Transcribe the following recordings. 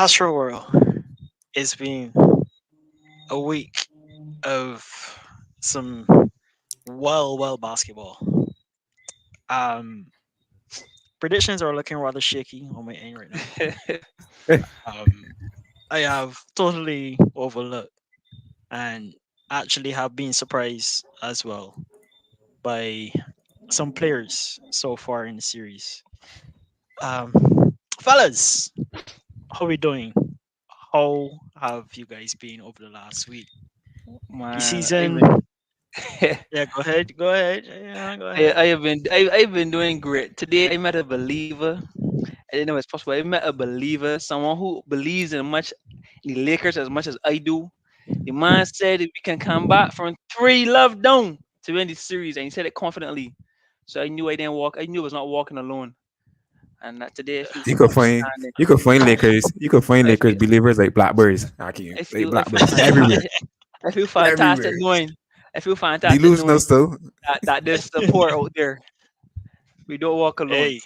Astro World, it's been a week of some well basketball. Um, Predictions are looking rather shaky on my end right now. Um, I have totally overlooked and actually have been surprised as well by some players so far in the series. Um, Fellas, how we doing? How have you guys been over the last week? Man, Preseason. Yeah, go ahead. Go ahead. Yeah, go I ahead. have been I've been doing great. Today I met a believer. I didn't know it's possible. I met a believer, someone who believes in the Lakers as much as I do. The man said that we can come back from 3 love down to win the series, and he said it confidently. So I knew I didn't walk. I knew I was not walking alone. And today I feel You could find outstanding. you could find Lakers. You could find I Lakers feel believers like blackbirds. Hakeem. Like I feel blackbirds fantastic. everywhere. I feel fantastic Everywhere. knowing. I feel fantastic Delusional knowing still. that there's support out there. We don't walk alone. Hey,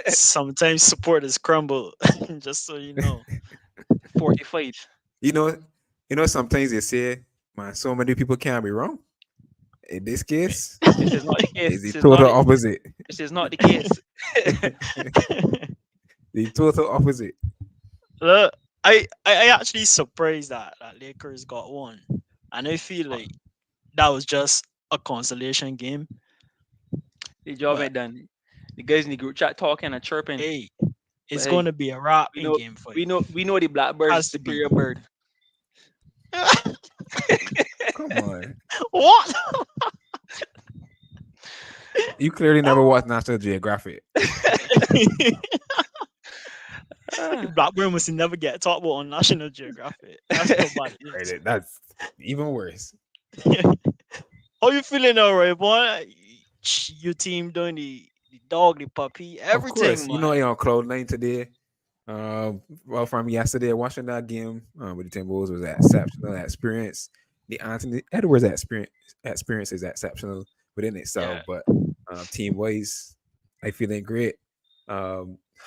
sometimes supporters crumble, just so you know. Fortified. You know, sometimes they say, man, so many people can't be wrong. In this case, This is not the case. it's the This is total not it. opposite. This is not the case. The total opposite. Look, I actually surprised that Lakers got one, and I feel like that was just a consolation game. The job But ain't done. The guys in the group chat talking and chirping. hey, But it's hey, going to be a wrap we in know game 5. we know the blackbird is Has to be. superior bird. Come on. What? You clearly never watched National Geographic. Ah, Blackburn must never get talked about on National Geographic. That's how bad it is. Right, that's even worse. How you feeling, alright, boy? Your team doing the dog, the puppy, Of course, everything, you know man. you're on cloud nine today. Well, from yesterday, watching that game with the Timberwolves was an exceptional experience. The Anthony Edwards experience is exceptional within itself, Yeah. but team wise, I feeling great.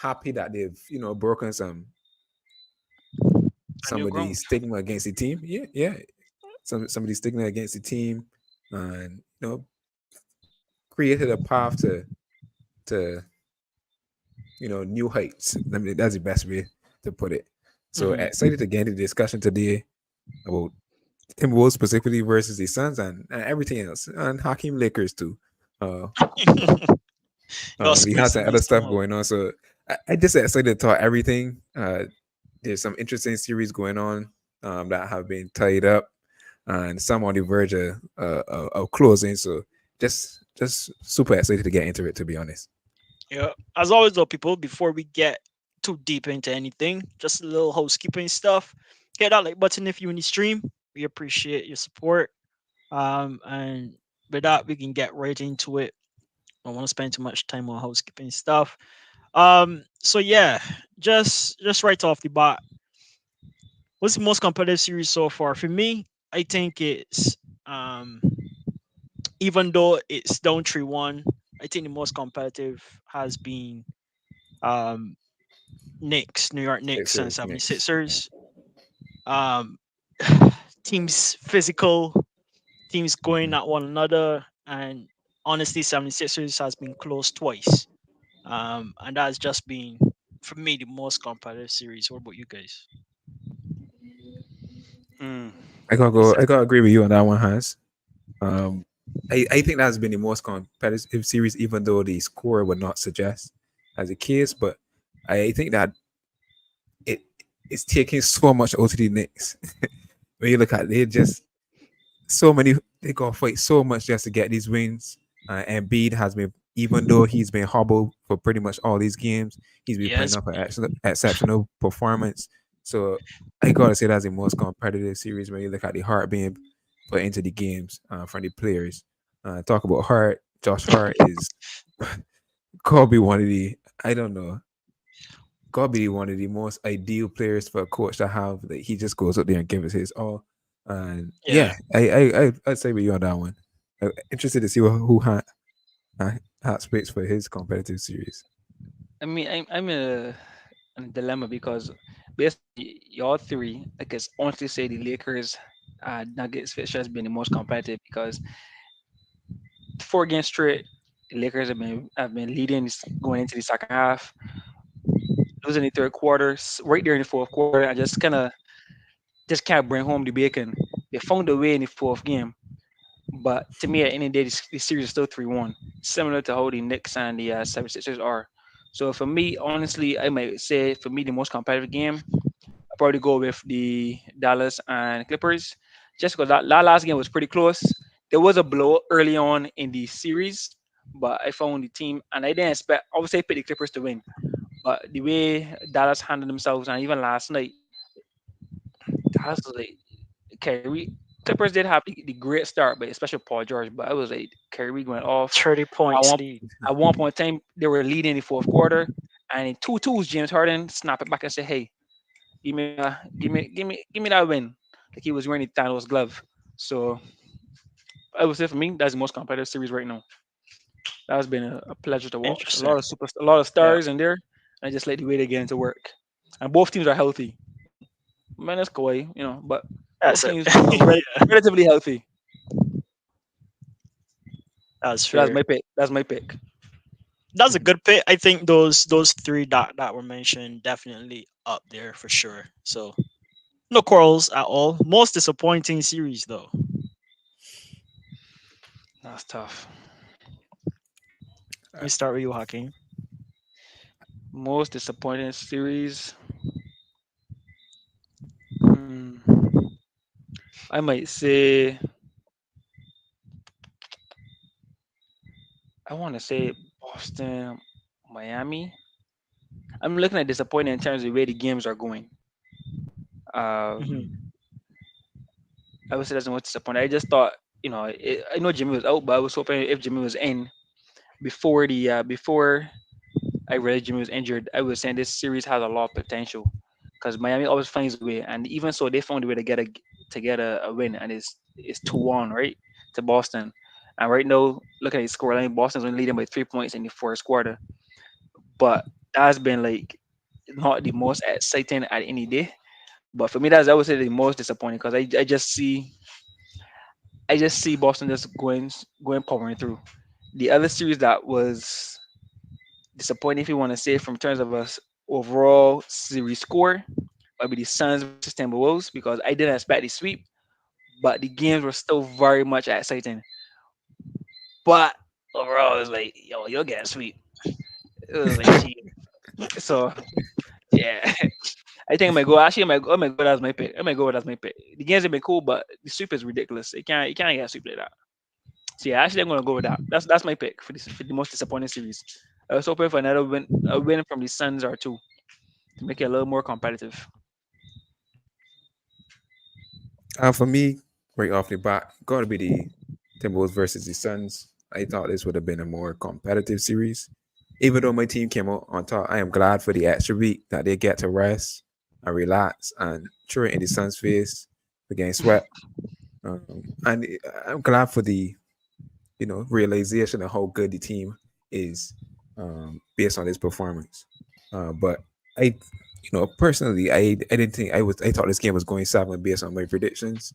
Happy that they've broken A new some of the ground. stigma against the team. Yeah, yeah, some of the stigma against the team, and created a path to new heights. I mean, that's the best way to put it. So Hmm. excited to get into the discussion today about Timberwolves specifically versus the Suns and everything else, and Hakeem Lakers too. Uh, You're we had some squeezing me other stuff somehow. going on, so I just excited to talk everything. There's some interesting series going on that have been tied up, and some on the verge of closing. So just super excited to get into it. To be honest. Yeah. As always, though, people, before we get too deep into anything, just a little housekeeping stuff. Hit that like button if you in the stream. We appreciate your support. And with that, we can get right into it. I don't want to spend too much time on housekeeping stuff. So yeah, just right off the bat, what's the most competitive series so far? For me, I think it's even though it's down 3-1, I think the most competitive has been um Knicks, New York Knicks and Sixers next. 76ers. Um teams physical, teams going Mhm. at one another, and honestly 76ers has been close twice. And that's just been for me the most competitive series. What about you guys? mm. I gotta go. Except I gotta agree with you on that one, Hans. Um, I think that's been the most competitive series, even though the score would not suggest as a case. But I think that it it's taking so much out of the Knicks. When you look at it, they just so many they gotta fight so much just to get these wins. And Embiid has been, even though he's been hobbled for pretty much all these games, he's been putting yes, up an exceptional performance. So I gotta say that's the most competitive series when you look at the heart being put into the games from the players. Talk about Hart. Josh Hart is gotta be one of the, I don't know, gotta be one of the most ideal players for a coach to have. That he just goes up there and gives his all. And yeah. yeah, I'd say with you on that one. Interested to see who speaks for his competitive series. I mean, I'm in a dilemma because based on y'all three, I guess honestly say the Lakers Nuggets fixture has been the most competitive because 4 games straight, the Lakers have been leading going into the second half, losing the third quarter, right there in the fourth quarter. I just can't bring home the bacon. They found a way in the fourth game, but to me, at the end of the day, the series is still 3-1, similar to how the Knicks and the 76ers are. So for me, honestly, I might say for me the most competitive game I'll probably go with the Dallas and Clippers, just because that last game was pretty close. There was a blow early on in the series, but I found the team, and I didn't expect. Obviously, I picked the Clippers to win, but the way Dallas handled themselves, and even last night, Dallas was like Kyrie. Clippers did have the great start, but especially Paul George. But I was like Kyrie went off. 30 At points one lead. at one point in time, they were leading in the fourth quarter, and in 2-2s, James Harden snapped it back and said, "Hey, give me that win." Like he was wearing the Thanos glove. So I would say for me, that's the most competitive series right now. That has been a pleasure to watch. Interesting. A lot of Yeah, stars in there. I just like the way they get into work. And both teams are healthy. Minus Kawhi, but both that's it. teams are Yeah, relatively healthy. that's So that's fair. my pick. That's my pick. That's a good pick. I think those three that were mentioned definitely up there for sure. So no quarrels at all. Most disappointing series though. That's tough. Let me start with you, Hakeem. Most disappointing series. Hmm. I might say I want to say Boston, Miami. I'm looking at disappointing in terms of the way the games are going. Hmm. Um, I would say that's the most disappointing. I just thought, I know Jimmy was out, but I was hoping if Jimmy was in before I realized Jimmy was injured, I was saying this series has a lot of potential because Miami always finds a way, and even so, they found a way to get a win, and it's 2-1 right to Boston, and right now looking at the scoreline, Boston's only leading by 3 points in the first quarter, but that has been like not the most exciting at any day. But for me, that's I would say the most disappointing because I just see Boston just going powering through. The other series that was disappointing, if you want to say, from terms of a overall series score, would be the Suns versus Timberwolves because I didn't expect the sweep, but the games were still very much exciting. But overall, it was like, yo, you'll get a sweep. It was like, gee. So yeah, I think I might go. Actually, I might go as my pick. I might go with as my pick. The games have been cool, but the sweep is ridiculous. You can't get a sweep like that. So yeah, actually, I'm gonna go with that. That's my pick for the most disappointing series. I was hoping for another win, a win from the Suns or two to make it a little more competitive. For me, right off the bat, got to be the Timberwolves versus the Suns. I thought this would have been a more competitive series. Even though my team came out on top, I am glad for the extra week that they get to rest and relax and throw it in the Suns' face for getting swept. And I'm glad for the realization of how good the team is based on this performance. But I, personally, I didn't think I thought this game was going 7 based on my predictions.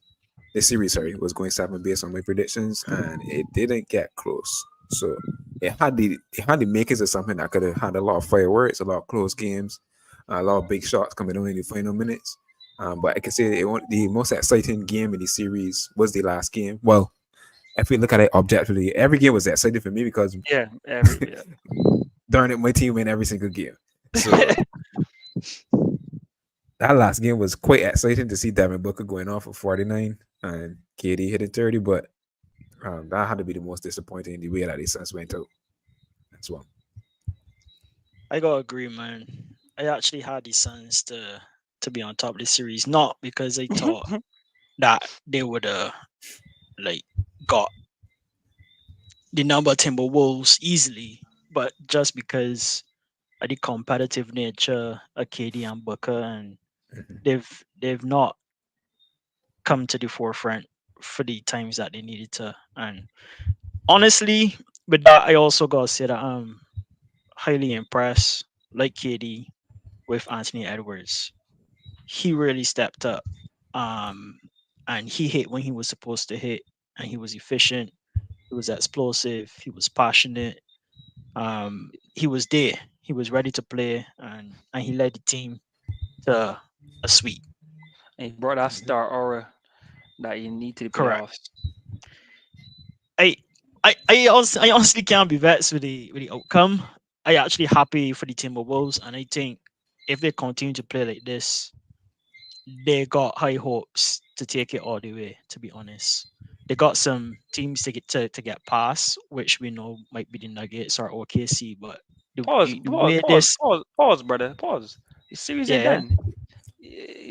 This series, sorry, was going 7 based on my predictions, and it didn't get close. So it had the makers of something that could have had a lot of fireworks, a lot of close games, a lot of big shots coming on in the final minutes. But I can say the most exciting game in the series was the last game. Well, if we look at it objectively, every game was exciting for me because Yeah, every yeah. darn it, my team win every single game. So that last game was quite exciting to see Devin Booker going off for 49 and KD hitting 30, but that had to be the most disappointing in the way that the Suns went out as well. I gotta agree, man. I actually had the Suns to be on top of the series, not because I thought that they would like got the number Timberwolves easily, but just because of the competitive nature of KD and Booker, and Mhm. they've not come to the forefront for the times that they needed to. And honestly, with that, I also gotta say that I'm highly impressed, like KD, with Anthony Edwards. he really stepped up. Um, and he hit when he was supposed to hit, and he was efficient. He was explosive. He was passionate. He was there. He was ready to play, and he led the team to a sweep. And he brought that star aura that you need to the Correct. playoffs. I I honestly can't be vexed with the outcome. I actually happy for the Timberwolves, and I think if they continue to play like this, they got high hopes to take it all the way. To be honest, they got some teams to get past, which we know might be the Nuggets or OKC, but Pause, the pause, way pause, this, pause, pause, brother. Pause. The series ain't yeah, done.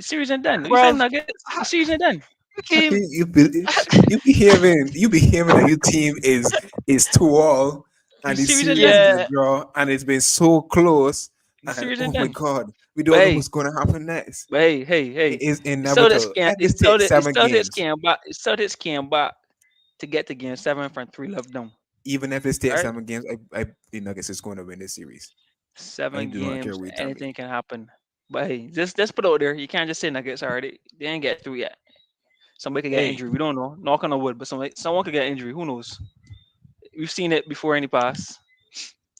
Series ain't done. You bro, saying Nuggets? The series ain't done. game, You be hearing that your team is too all, The and the series ain't series done. is a yeah, draw, and it's been so close, The and series oh ain't my done. god, we But don't know hey, what's going to happen next. but hey, hey, It hey. is The Celtics inevitable. can't. If this takes The 7 games, Celtics came back. The Celtics came back to get to game 7 from 3 love down. even if this takes All right, 7 games, the Nuggets is going to win this series. I 7 do not care games, what you tell me. anything can happen. But hey, just put it out there. You can't just say Nuggets already. They ain't get through yet. Somebody could get hey, injured. We don't know. Knock on the wood, but someone could get injury. Who knows? We've seen it before in the past.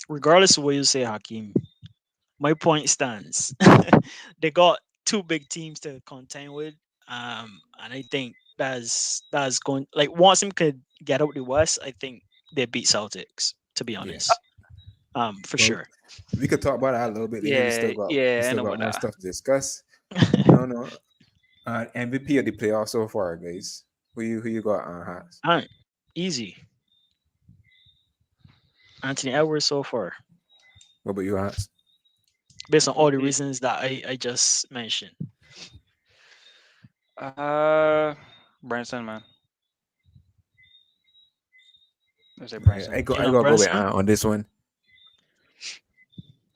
regardless of what you say, Hakeem, my point stands. They got two big teams to contend with, and I think that's going like once him could get out the West, I think they beat Celtics. To be Yeah. honest, for Well, sure. we could talk about that a little bit later. Yeah, We yeah, I still know got about more that. stuff to discuss. No, no. MVP of the playoffs so far, guys. Who you got on Hats? Alright, easy. Anthony Edwards so far, What about you, Hats? based on all the MVP. reasons that I just mentioned. Uh, Branson, man. Let's say All right, Branson. I On gotta go with Brunson, Ant on this one.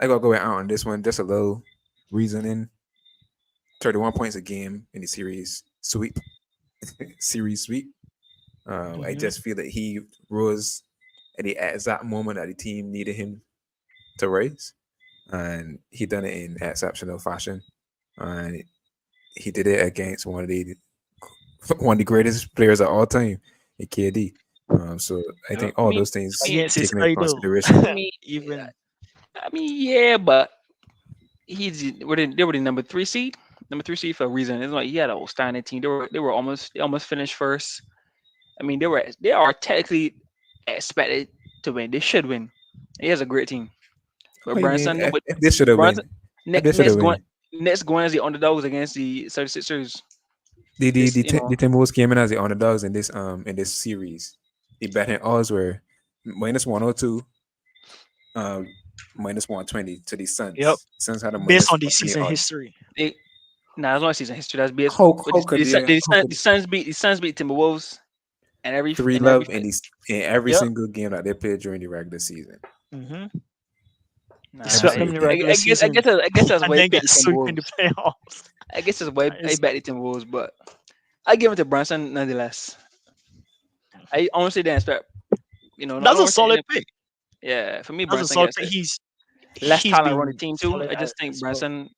I gotta go with Ant on this one. Just a little reasoning. 31 points a game in the series sweep. Series sweep. I hmm just feel that he rose at the exact moment that the team needed him to rise, and he done it in exceptional fashion. And he did it against one of the greatest players of all time, in KD. So I yep. think all those things Against his taken into idol, consideration. I mean, even I mean, yeah, but they were the number 3 seed for a reason. It's like he had an outstanding team. They almost finished first. I mean, they are technically expected to win. They should win. He has a great team. But What do you mean? Brunson, no, but If they should have Brunson, win, if they should have win, Next going as the underdogs against the 76ers. This, the Timberwolves came in as the underdogs in this series. The betting odds were -102, um, -120 to the yep, Suns. Suns had a based on the -120 season odds. history. they, nah, it's not season history. That's based. But How could they? How could The Suns beat Timberwolves and three and every love in every Yep. single game that they played during the regular season? hmm They nah. Every swept them single in the game. regular season I guess that's and why I then bet get the swept in the Timberwolves. playoffs. I guess that's why That I is, bet the Timberwolves, but I give it to Brunson nonetheless. I honestly didn't expect, not that's a overtaking solid him. pick. Yeah, for me, That's a Brunson solid gets pick. it. Less He's talent around the been team too. solid I just think as well. Brunson,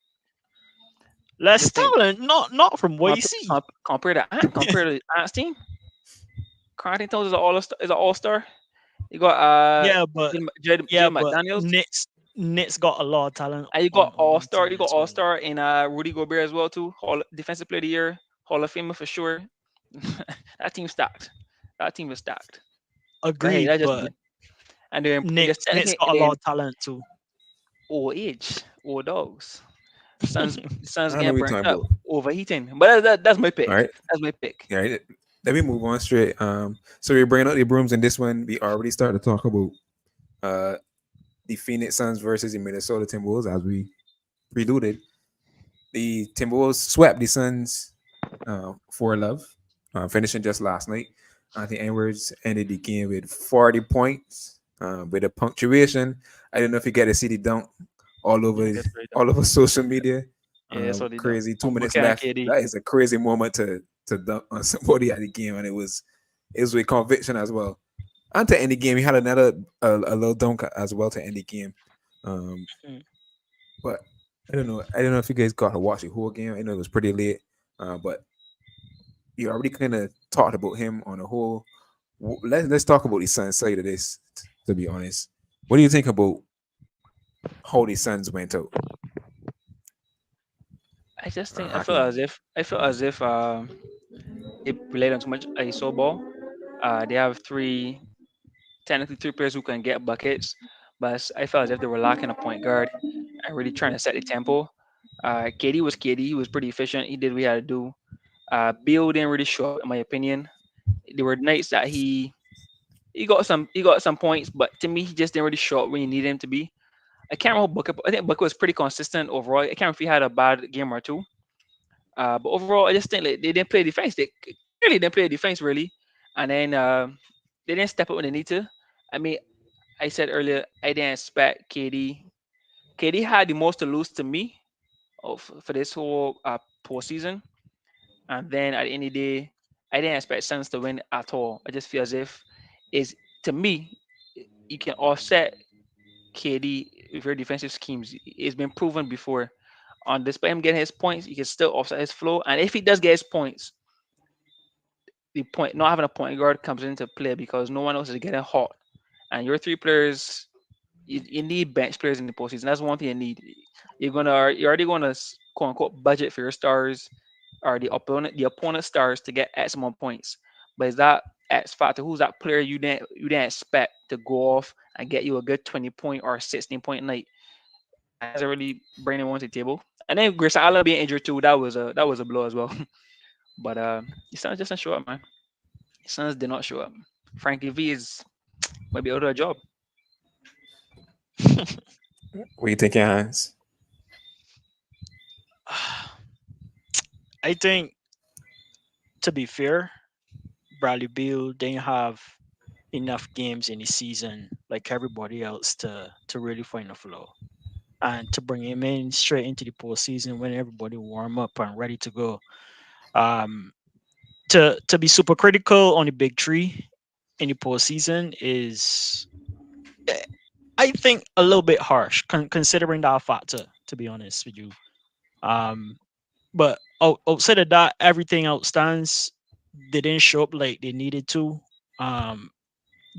I Less just think talent, not from what you see. compared to Ant's team, Carnington Towns is an all star. You got Yeah, but Jay yeah, but McDaniels. Knicks got a lot of talent And you got on all one star. team You got as all well. star in Rudy Gobert as well too. Defensive Player of the Year, Hall of Famer for sure. That team stacked. That team is stacked. But hey, Agreed, that's just but me. And they're just Knicks technically got and a lot then of talent too. old age, old dogs. Suns I know getting what you're burnt talking up, about. overheating. But that's my All pick. right. That's my pick. All right. Let me move on straight. So we're bringing out the brooms in this one. We already started to talk about uh the Phoenix Suns versus the Minnesota Timberwolves as we preluded. The Timberwolves swept the Suns 4-love, finishing just last night. Anthony Edwards ended the game with 40 points with a punctuation. I don't know if you get to see the dunk all Yeah, over that's very dumb. all over social media. Yeah, that's what they done. Crazy. Two On minutes Booker and left. KD. That is a crazy moment to dunk on somebody at the game, and it was with conviction as well. And to end the game, he had another a little dunk as well to end the game. Um, Mm. but I don't know if you guys got to watch the whole game. I know it was pretty late, but you already kind of talked about him on the whole. Let's talk about the Suns side of this. To be honest, what do you think about how the Suns went out? I just think I can. I feel as if they relied on too much ISO ball. They have technically three players who can get buckets, but I felt as if they were lacking a point guard and really trying to set the tempo. KD was KD. He was pretty efficient. He did what he had to do. Bill didn't really show up, in my opinion. There were nights that he got some points, but to me he just didn't really show up when you needed him to be. I can't remember Booker. I think Booker was pretty consistent overall. I can't remember if he had a bad game or two. But overall, I just think like, they didn't play defense. They clearly didn't play defense really, and then they didn't step up when they need to. I mean, I said earlier I didn't expect KD. KD had the most to lose to me for this whole postseason, and then at the end of the day, I didn't expect Suns to win at all. I just feel as if is to me you can offset KD with your defensive schemes. It's been proven before. On despite him getting his points, he can still offset his flow. And if he does get his points, the point not having a point guard comes into play because no one else is getting hot. And your three players, you need bench players in the postseason. That's one thing you need. You're already gonna quote unquote budget for your stars or the opponent stars to get X amount of points. But is that X factor? Who's that player you didn't expect to go off and get you a good 20 point or 16 point night? And that's really bringing one to the table. And then Chris Allen being injured too, that was a blow as well. But the Suns just didn't show up, man. The Suns did not show up. Frankie V is might be out of a job. What you thinking, Hans? I think, to be fair, Bradley Beal didn't have enough games in the season like everybody else to really find a flow. And to bring him in straight into the postseason when everybody warm up and ready to go. Um, to be super critical on the big three in the postseason is, eh, I think, a little bit harsh considering that factor. To be honest with you, um, but outside of that, everything outstands. They didn't show up like they needed to. Um,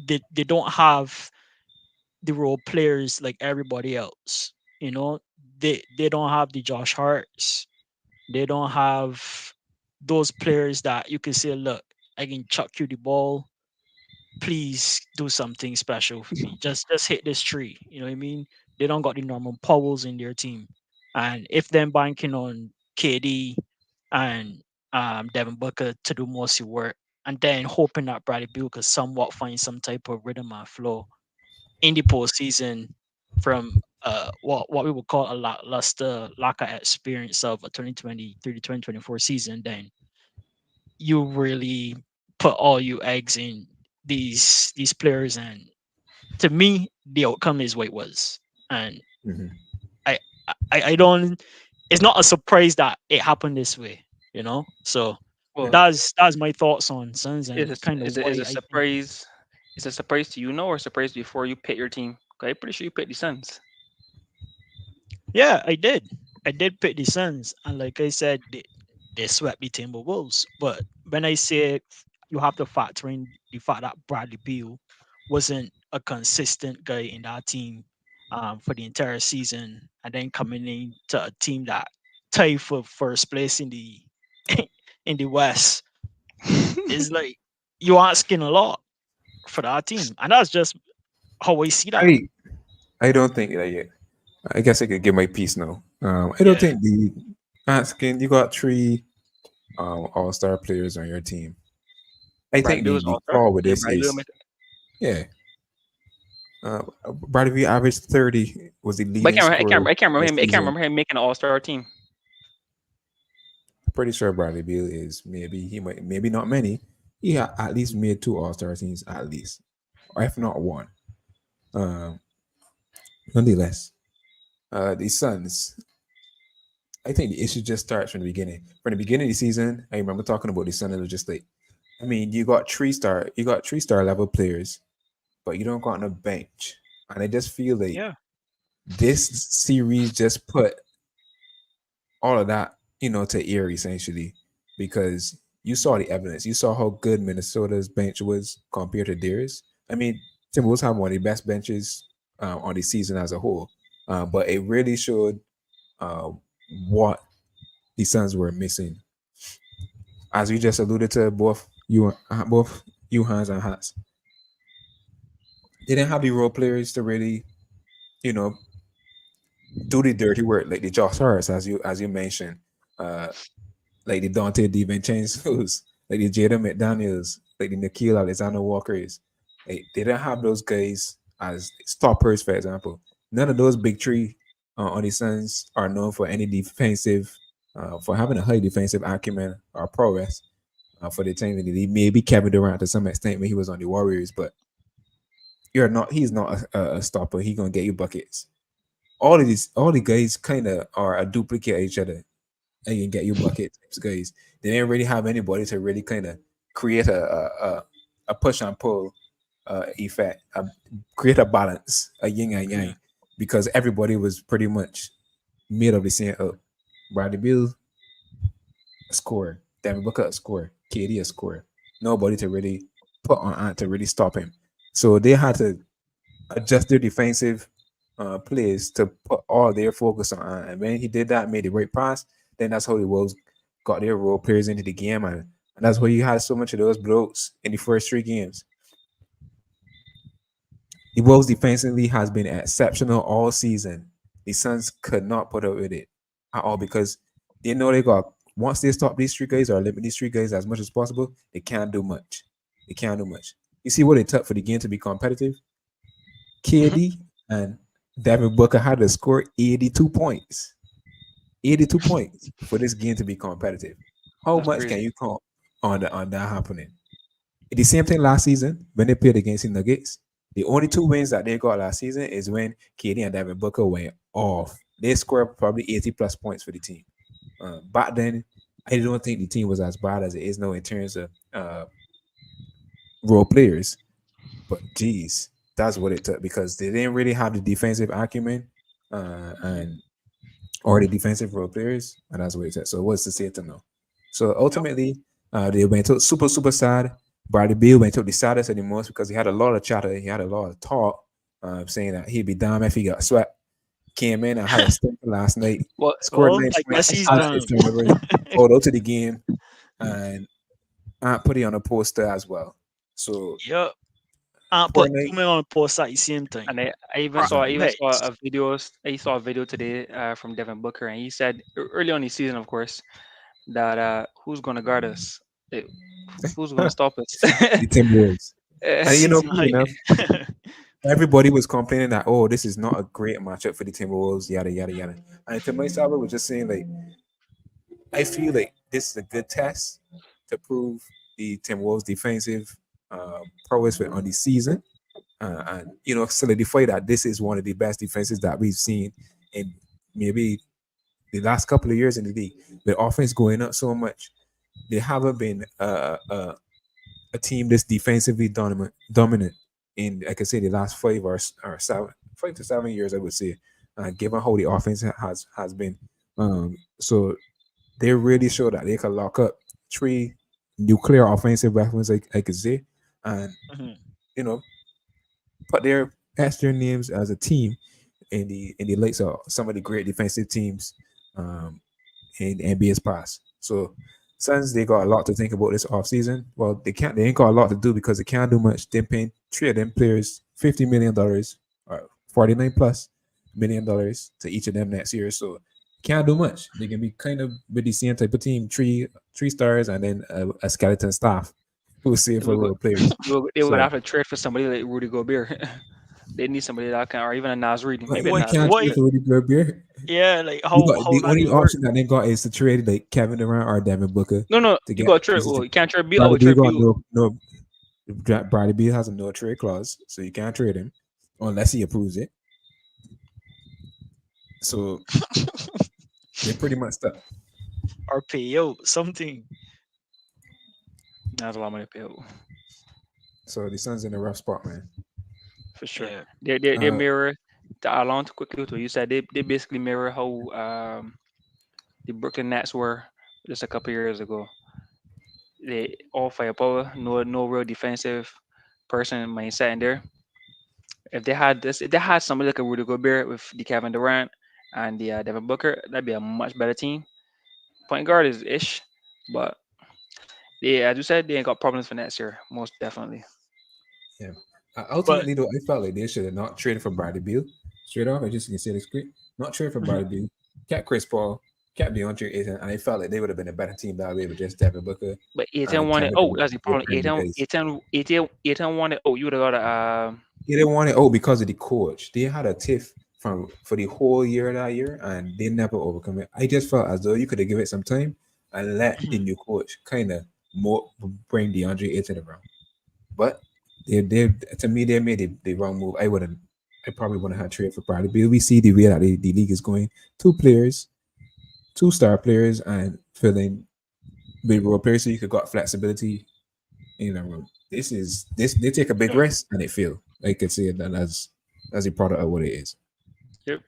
they don't have the role players like everybody else. You know, they don't have the Josh Harts. They don't have those players that you can say, look, I can chuck you the ball. Please do something special for me. Just hit this tree. You know what I mean? They don't got the Norman Powells in their team. And if they're banking on KD and Devin Booker to do most of the work, and then hoping that Bradley Beal could somewhat find some type of rhythm and flow in the postseason from what we would call a lackluster lack of experience of a 2023 to 2024 season, then you really put all your eggs in these players, and to me the outcome is what it was. And Hmm. I I don't, it's not a surprise that it happened this way, you know. So Well, that's my thoughts on Suns and kind of why is a I think. surprise? Is a surprise to you know or a surprise before you pick your team? 'Cause I'm pretty sure you picked the Suns. Yeah, I did. I did pick the Suns, and like I said, they swept the Timberwolves. But when I say you have to factor in the fact that Bradley Beal wasn't a consistent guy in that team for the entire season, and then coming into a team that tied for first place in the in the West, is like you're asking a lot for that team, and that's just how I see that. I I don't think that yet. I guess I could give my piece now. I don't Yeah, think the asking you got three all star players on your team. I Bradley think Beal was the all star. call with Did this Bradley Beal is make? yeah. Bradley Beal averaged 30, was the But leading scorer I can't remember this him. I can't season. remember him making an All Star team. Pretty sure Bradley Beal is, maybe he might, maybe not many. He at least made two All Star teams at least, or if not one. Um, Nonetheless, the Suns. I think the issue just starts from the beginning. From the beginning of the season, I remember talking about the Suns. It was just like, I mean, you got 3 star level players, but you don't got on a bench. And I just feel like yeah, this series just put all of that, to air essentially, because you saw the evidence. You saw how good Minnesota's bench was compared to theirs. I mean, Timberwolves have one of the best benches on the season as a whole, but it really showed uh, what the Suns were missing, as we just alluded to both you Hans and Hats. They didn't have the role players to really, you know, do the dirty work like the Josh Harris, as you mentioned. Uh, like the Dante DiVincenzo's, like the Jada McDaniels, like the Nikhil Alexander Walkers. Like, they don't have those guys as stoppers, for example. None of those big three on the Suns are known for any defensive, for having a high defensive acumen or prowess for the team. Maybe Kevin Durant to some extent when he was on the Warriors, but he's not a stopper. He gonna get you buckets. All the guys kind of are a duplicate of each other and you can get you bucket types guys. They didn't really have anybody to really kind of create a push and pull effect, create a balance, a yin and Mhm. yang, because everybody was pretty much made of the same up. Bradley Beal, a scorer. Devin Booker, a scorer. KD, a scorer. Nobody to really put on Ant to really stop him. So they had to adjust their defensive plays to put all their focus on Ant. And when he did that, made the right pass, then that's how the Wolves got their role players into the game. And that's why you had so much of those blokes in the first three games. The Wolves defensively has been exceptional all season. The Suns could not put up with it at all because they know they got once they stop these three guys or limit these three guys as much as possible, they can't do much. They can't do much. You see what it took for the game to be competitive? Mhm. KD and Devin Booker had to score 82 points. 82 points for this game to be competitive. How That's much can crazy. you count on that happening? The same thing last season when they played against the Nuggets. The only two wins that they got last season is when KD and Devin Booker went off. They scored probably 80 plus points for the team. Back then, I don't think the team was as bad as it is now in terms of role players. But geez, that's what it took because they didn't really have the defensive acumen and or the defensive role players, and that's what it took. So what's to say to know? So Yep. ultimately, they went to super sad. Bradley Beal went to the saddest of the most because he had a lot of chatter, he had a lot of talk, saying that he'd be damned if he got swept. Came in and had a stink last night, Well, scored Well, 9 like points, Messi's had done. 6 turnovers, pulled out to the game, and put it on a poster as well. So Yep. I poor put night. 2 men on a post at the same time. and I even saw Prospects. a videos. I saw a video today from Devin Booker, and he said early on the season, of course, that who's going to guard us? Eh, who's going to stop us? The Timberwolves. And Season funny high. enough, everybody was complaining that this is not a great matchup for the Timberwolves, yada yada yada. And to myself, I was just saying like I feel like this is a good test to prove the Timberwolves defensive prowess on the season, and solidify that this is one of the best defenses that we've seen in maybe the last couple of years in the league. The offense going up so much, they haven't been a team that's defensively dominant in, like I say, the last 5 to 7 years, I would say, given how the offense has been. So they really show that they can lock up three nuclear offensive weapons, like I could say, and Mhm. you know put their names as a team in the likes of some of the great defensive teams um, in NBA's past. So since they got a lot to think about this offseason, well, they ain't got a lot to do because they can't do much. They're paying three of them players $50 million or 49 plus million to each of them next year. So can't do much. They can be kind of with the same type of team, three stars and then a skeleton staff who will save for we go, role players. they would So have to trade for somebody like Rudy Gobert. They need somebody that can, or even a Nas Reed. Maybe a why Nas can't Reed What? trade too. for Rudy Gobert? Yeah, like You how got how the that only even work? option that they got is to trade like Kevin Durant or Devin Booker No, no, to you get got trade. pieces. Well, you can't trade Beal. I Bradley would Beal trade got Beal. no. Bradley Beal has a no trade clause, so you can't trade him unless he approves it. So they're pretty much stuck. Or pay out something. That's a lot of money to pay out, So the Suns in a rough spot, man. for sure. Yeah. They Uh, mirror. To add on to quickly to what you said, they basically mirror how the Brooklyn Nets were just a couple years ago. They all firepower, no real defensive person mindset in there. If they had this, if they had somebody like a Rudy Gobert with the Kevin Durant and the Devin Booker, that'd be a much better team. Point guard is ish, but they, as you said, they ain't got problems for next year, most definitely. Yeah. But Ultimately, though, I felt like they should have not traded for Bradley Beal straight off. I just can say this quick. Not trade for Mhm. Bradley Beal, kept Chris Paul, kept DeAndre Ayton, and I felt like they would have been a better team that way with just Devin Booker But Aiton and wanted. Kevin Oh, Durant. that's the They're problem. premium guys. Aiton wanted. Oh, you would have got a. They didn't want it. Oh, because of the coach. They had a tiff from for the whole year that year, and they never overcome it. I just felt as though you could have given it some time and let the mhm, new coach kind of more bring DeAndre Ayton around. But they to me they made the wrong move. I probably wouldn't have traded for Bradley Beal. We see the way that the league is going. Two players, two star players, and filling with role players so you could got flexibility in a room. This they take a big yeah, risk and it fail. I could see it then as a product of what it is. Yep.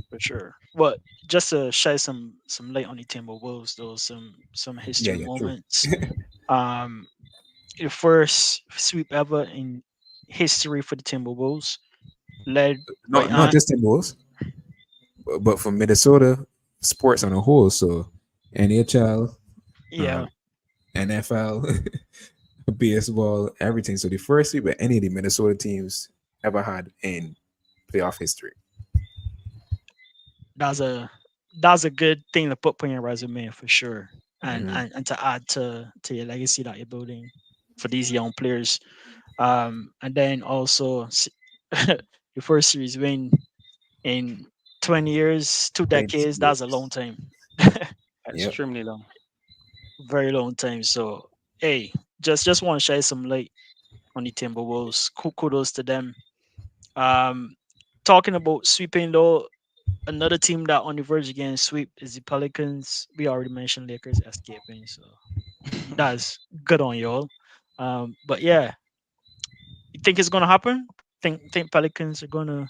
for sure. But just to shed some light on the Timberwolves, though, some Yeah, history yeah, true. moments. Um, the first sweep ever in history for the Timberwolves, led by Not Ant. just in Bulls, but for Minnesota sports on a whole. So NHL, Yeah, um, NFL, baseball, everything. So the first sweep that any of the Minnesota teams ever had in playoff history. that's a that's a good thing to put on your resume for sure, and Hmm. and to add to your legacy that you're building for these young players. And then also your first series win in 20 years, 20 2 decades. That's a long years. time, Yep. Extremely long. very long time. So hey, just want to share some light on the Timberwolves. Kudos to them. Um, talking about sweeping though, another team that on the verge again sweep is the Pelicans. We already mentioned Lakers escaping, so that's good on y'all. But yeah, you think it's gonna happen? Think Pelicans are gonna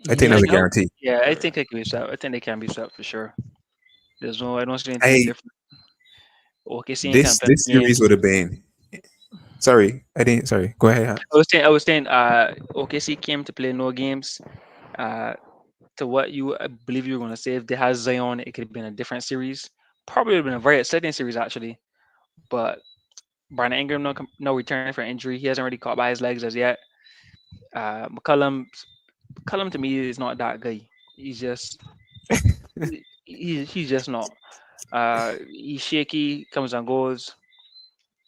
I think I that's make a it? hope. guarantee. Yeah, I Or think they can be swept. I think they can be swept for sure. There's no. I don't see anything I different. OKC ain't this coming this series games. would have been. Sorry, I didn't. Sorry, go ahead. Hans. OKC came to play no games. Uh, to what you I believe you were going to say, if they had Zion, it could have been a different series. Probably would have been a very exciting series actually. But Brandon Ingram no returning for injury. He hasn't really caught by his legs as yet. McCullum to me is not that guy. He's just he's just not. He's shaky, comes and goes.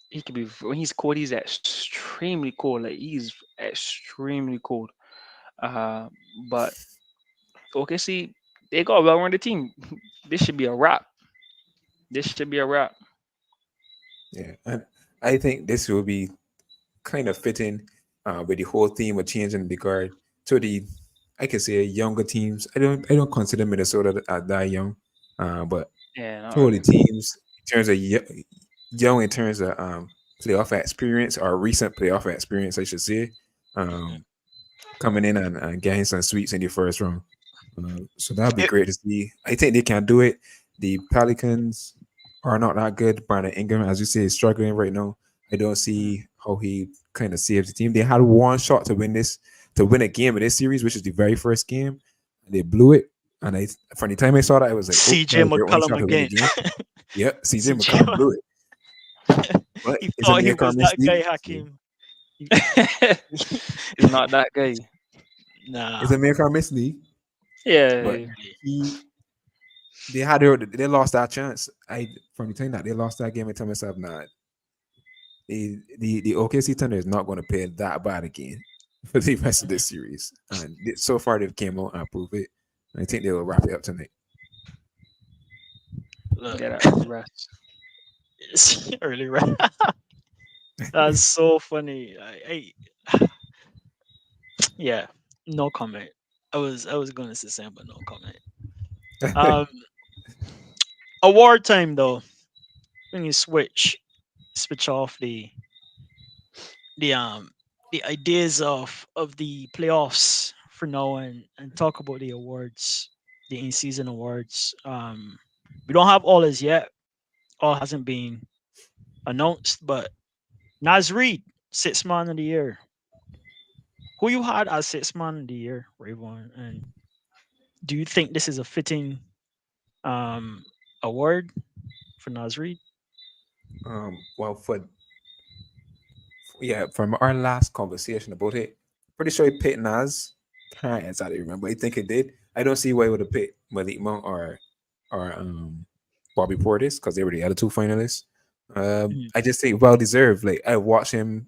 He could be when he's cold. He's extremely cold. Like he's extremely cold. Uh, but OKC, they got a well-rounded team. This should be a wrap. This should be a wrap. Yeah, and I think this will be kind of fitting with the whole theme of changing the guard to the, I can say, younger teams. I don't consider Minnesota that young, but Yeah, not to all the really. teams in terms of young in terms of playoff experience or recent playoff experience, I should say, Mhm. um, coming in and getting some sweeps in the first round. So that'd be It- great to see. I think they can do it. The Pelicans are not that good. Brandon Ingram, as you say, is struggling right now. I don't mhm. see how he kind of saves the team. They had one shot to win a game in this series, which is the very first game. And they blew it. And from the time I saw that, I was like, oh, that CJ was their only McCollum shot to win the again. game. Yep, CJ CJ, McCollum blew it. But he it's a thought he make or was miss that league. guy, So Hakim. He- He's not that guy. it's nah, a make or miss league. But Yeah, clearly. he they lost that chance. I from the time that they lost that game, I tell myself, nah, the OKC Thunder is not going to play that bad again for the rest of Mhm. this series. And so far they've came out and proved it. I think they will wrap it up tonight. Look, get that early rest. it's early, right? That's so funny. Yeah, no comment. I was going to say something, but no comment. Um, award time though. When you switch off the the ideas of the playoffs for now and talk about the awards. the in-season awards. We don't have all as yet. All hasn't been announced, but Naz Reid, sixth man of the year. Who you had as sixth man of the year, Rayvon? And do you think this is a fitting um award for Naz Reid? Well, for yeah, from our last conversation about it, pretty sure he picked Nas. Can't exactly remember. I think it did. I don't see why he would have picked Malik Monk or Bobby Portis because they were the other two finalists. Mhm. I just think well deserved. Like I watched him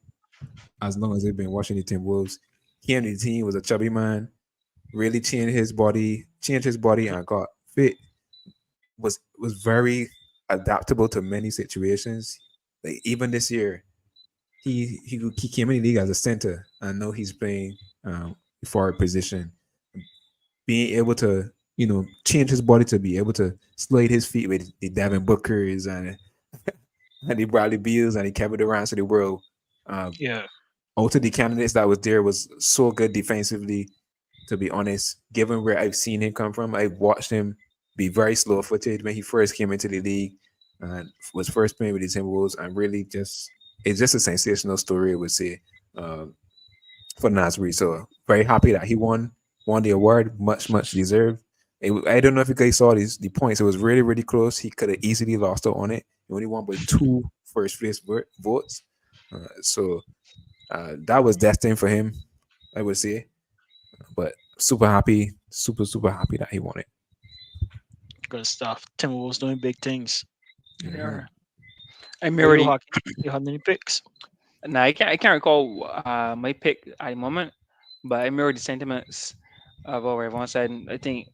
as long as I've been watching the Timberwolves. He and the team was a chubby man. Really changed his body, and got fit. Was very adaptable to many situations. Like even this year, he came in the league as a center. I know he's playing forward position, being able to change his body to be able to slide his feet with the Devin Bookers and the Bradley Beals and the Kevin Durant's of the world. Uh, Yeah, Out of the candidates that was there was so good defensively. To be honest, given where I've seen him come from, I've watched him be very slow-footed when he first came into the league and was first playing with the Timberwolves, and really just it's just a sensational story, I would say, um, for Nasri. So very happy that he won the award, much deserved. I don't know if you guys saw the points. It was really close. He could have easily lost out on it. He only won by two first place votes. That was destined for him, I would say. But super happy, super happy that he won it. good stuff. Timberwolves doing big things. They Mhm. are. I'm For you, already. Hockey, you had any picks? Now I can't recall my pick at the moment, but I mirror the sentiments of what everyone said. I think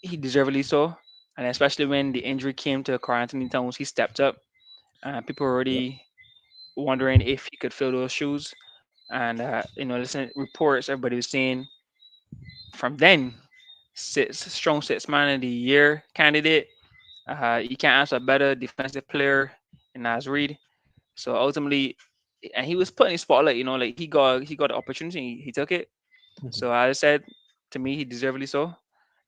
he deservedly so, and especially when the injury came to Karl Anthony Towns, he stepped up. People were Yep. already wondering if he could fill those shoes, and listen reports. Everybody was saying from then, strong six man of the year candidate. You can't ask a better defensive player than Nas Reed. So ultimately, and he was put in the spotlight. Like he got the opportunity, he took it. Mhm. So as I said, to me, he deservedly so.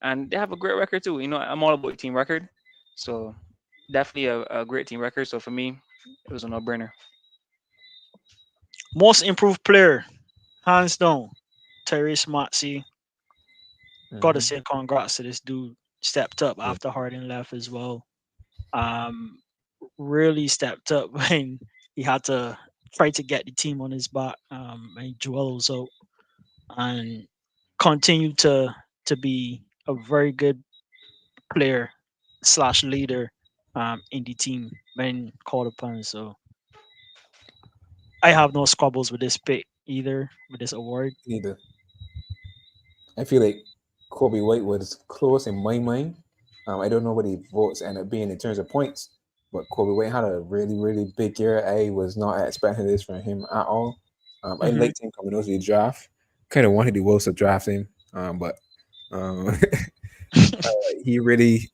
And they have a great record too. I'm all about the team record. So definitely a great team record. So for me, it was a no-brainer. Most improved player, hands down. Tyrese Maxey. Gotta Mhm. say congrats to this dude. Stepped up Yeah. after Harden left as well. Um, really stepped up when he had to try to get the team on his back. And Joel was out and continued to be a very good player slash leader in the team when called upon. So I have no squabbles with this pick either with this award. Neither. I feel like Kobe White was close in my mind. I don't know what the votes end up being in terms of points, but Kobe White had a really big year. I was not expecting this from him at all. I Hmm. liked him coming out of the draft. Kind of wanted the Wolves to draft him, but um, he really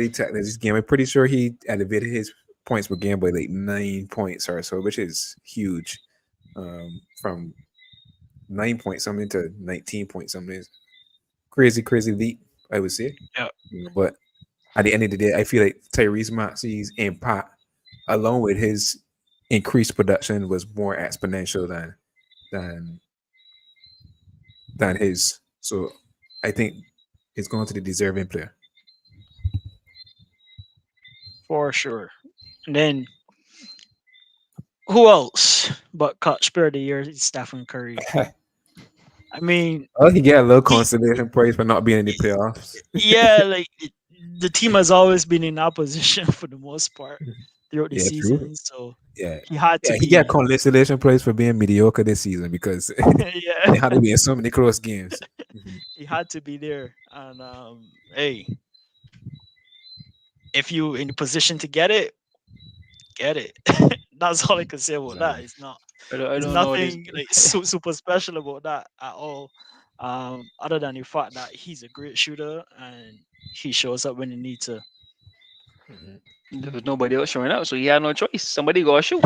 took this game. I'm pretty sure he elevated his points per game by like 9 points or so, which is huge. From 9 point something to 19 point something is crazy leap, I would say. Yeah, But at the end of the day, I feel like Tyrese Maxey's impact, along with his increased production, was more exponential than than his. So I think it's going to the deserving player. for sure. And then who else but Coach Player of the Year is Stephen Curry. I mean, Well, he get a little he consolation praise for not being in the playoffs. yeah, like the team has always been in opposition for the most part throughout the Yeah, true. season, so Yeah, he had to yeah, he get be. consolation praise for being mediocre this season because Yeah, they had to be in so many close games. Mhm. he had to be there. And hey, if you in the position to get it. That's all I can say about that. Exactly. It's not. I There's don't know this. nothing like super special about that at all. Other than the fact that he's a great shooter and he shows up when he needs to. Mhm. There was nobody else showing up, so he had no choice. Somebody gotta shoot.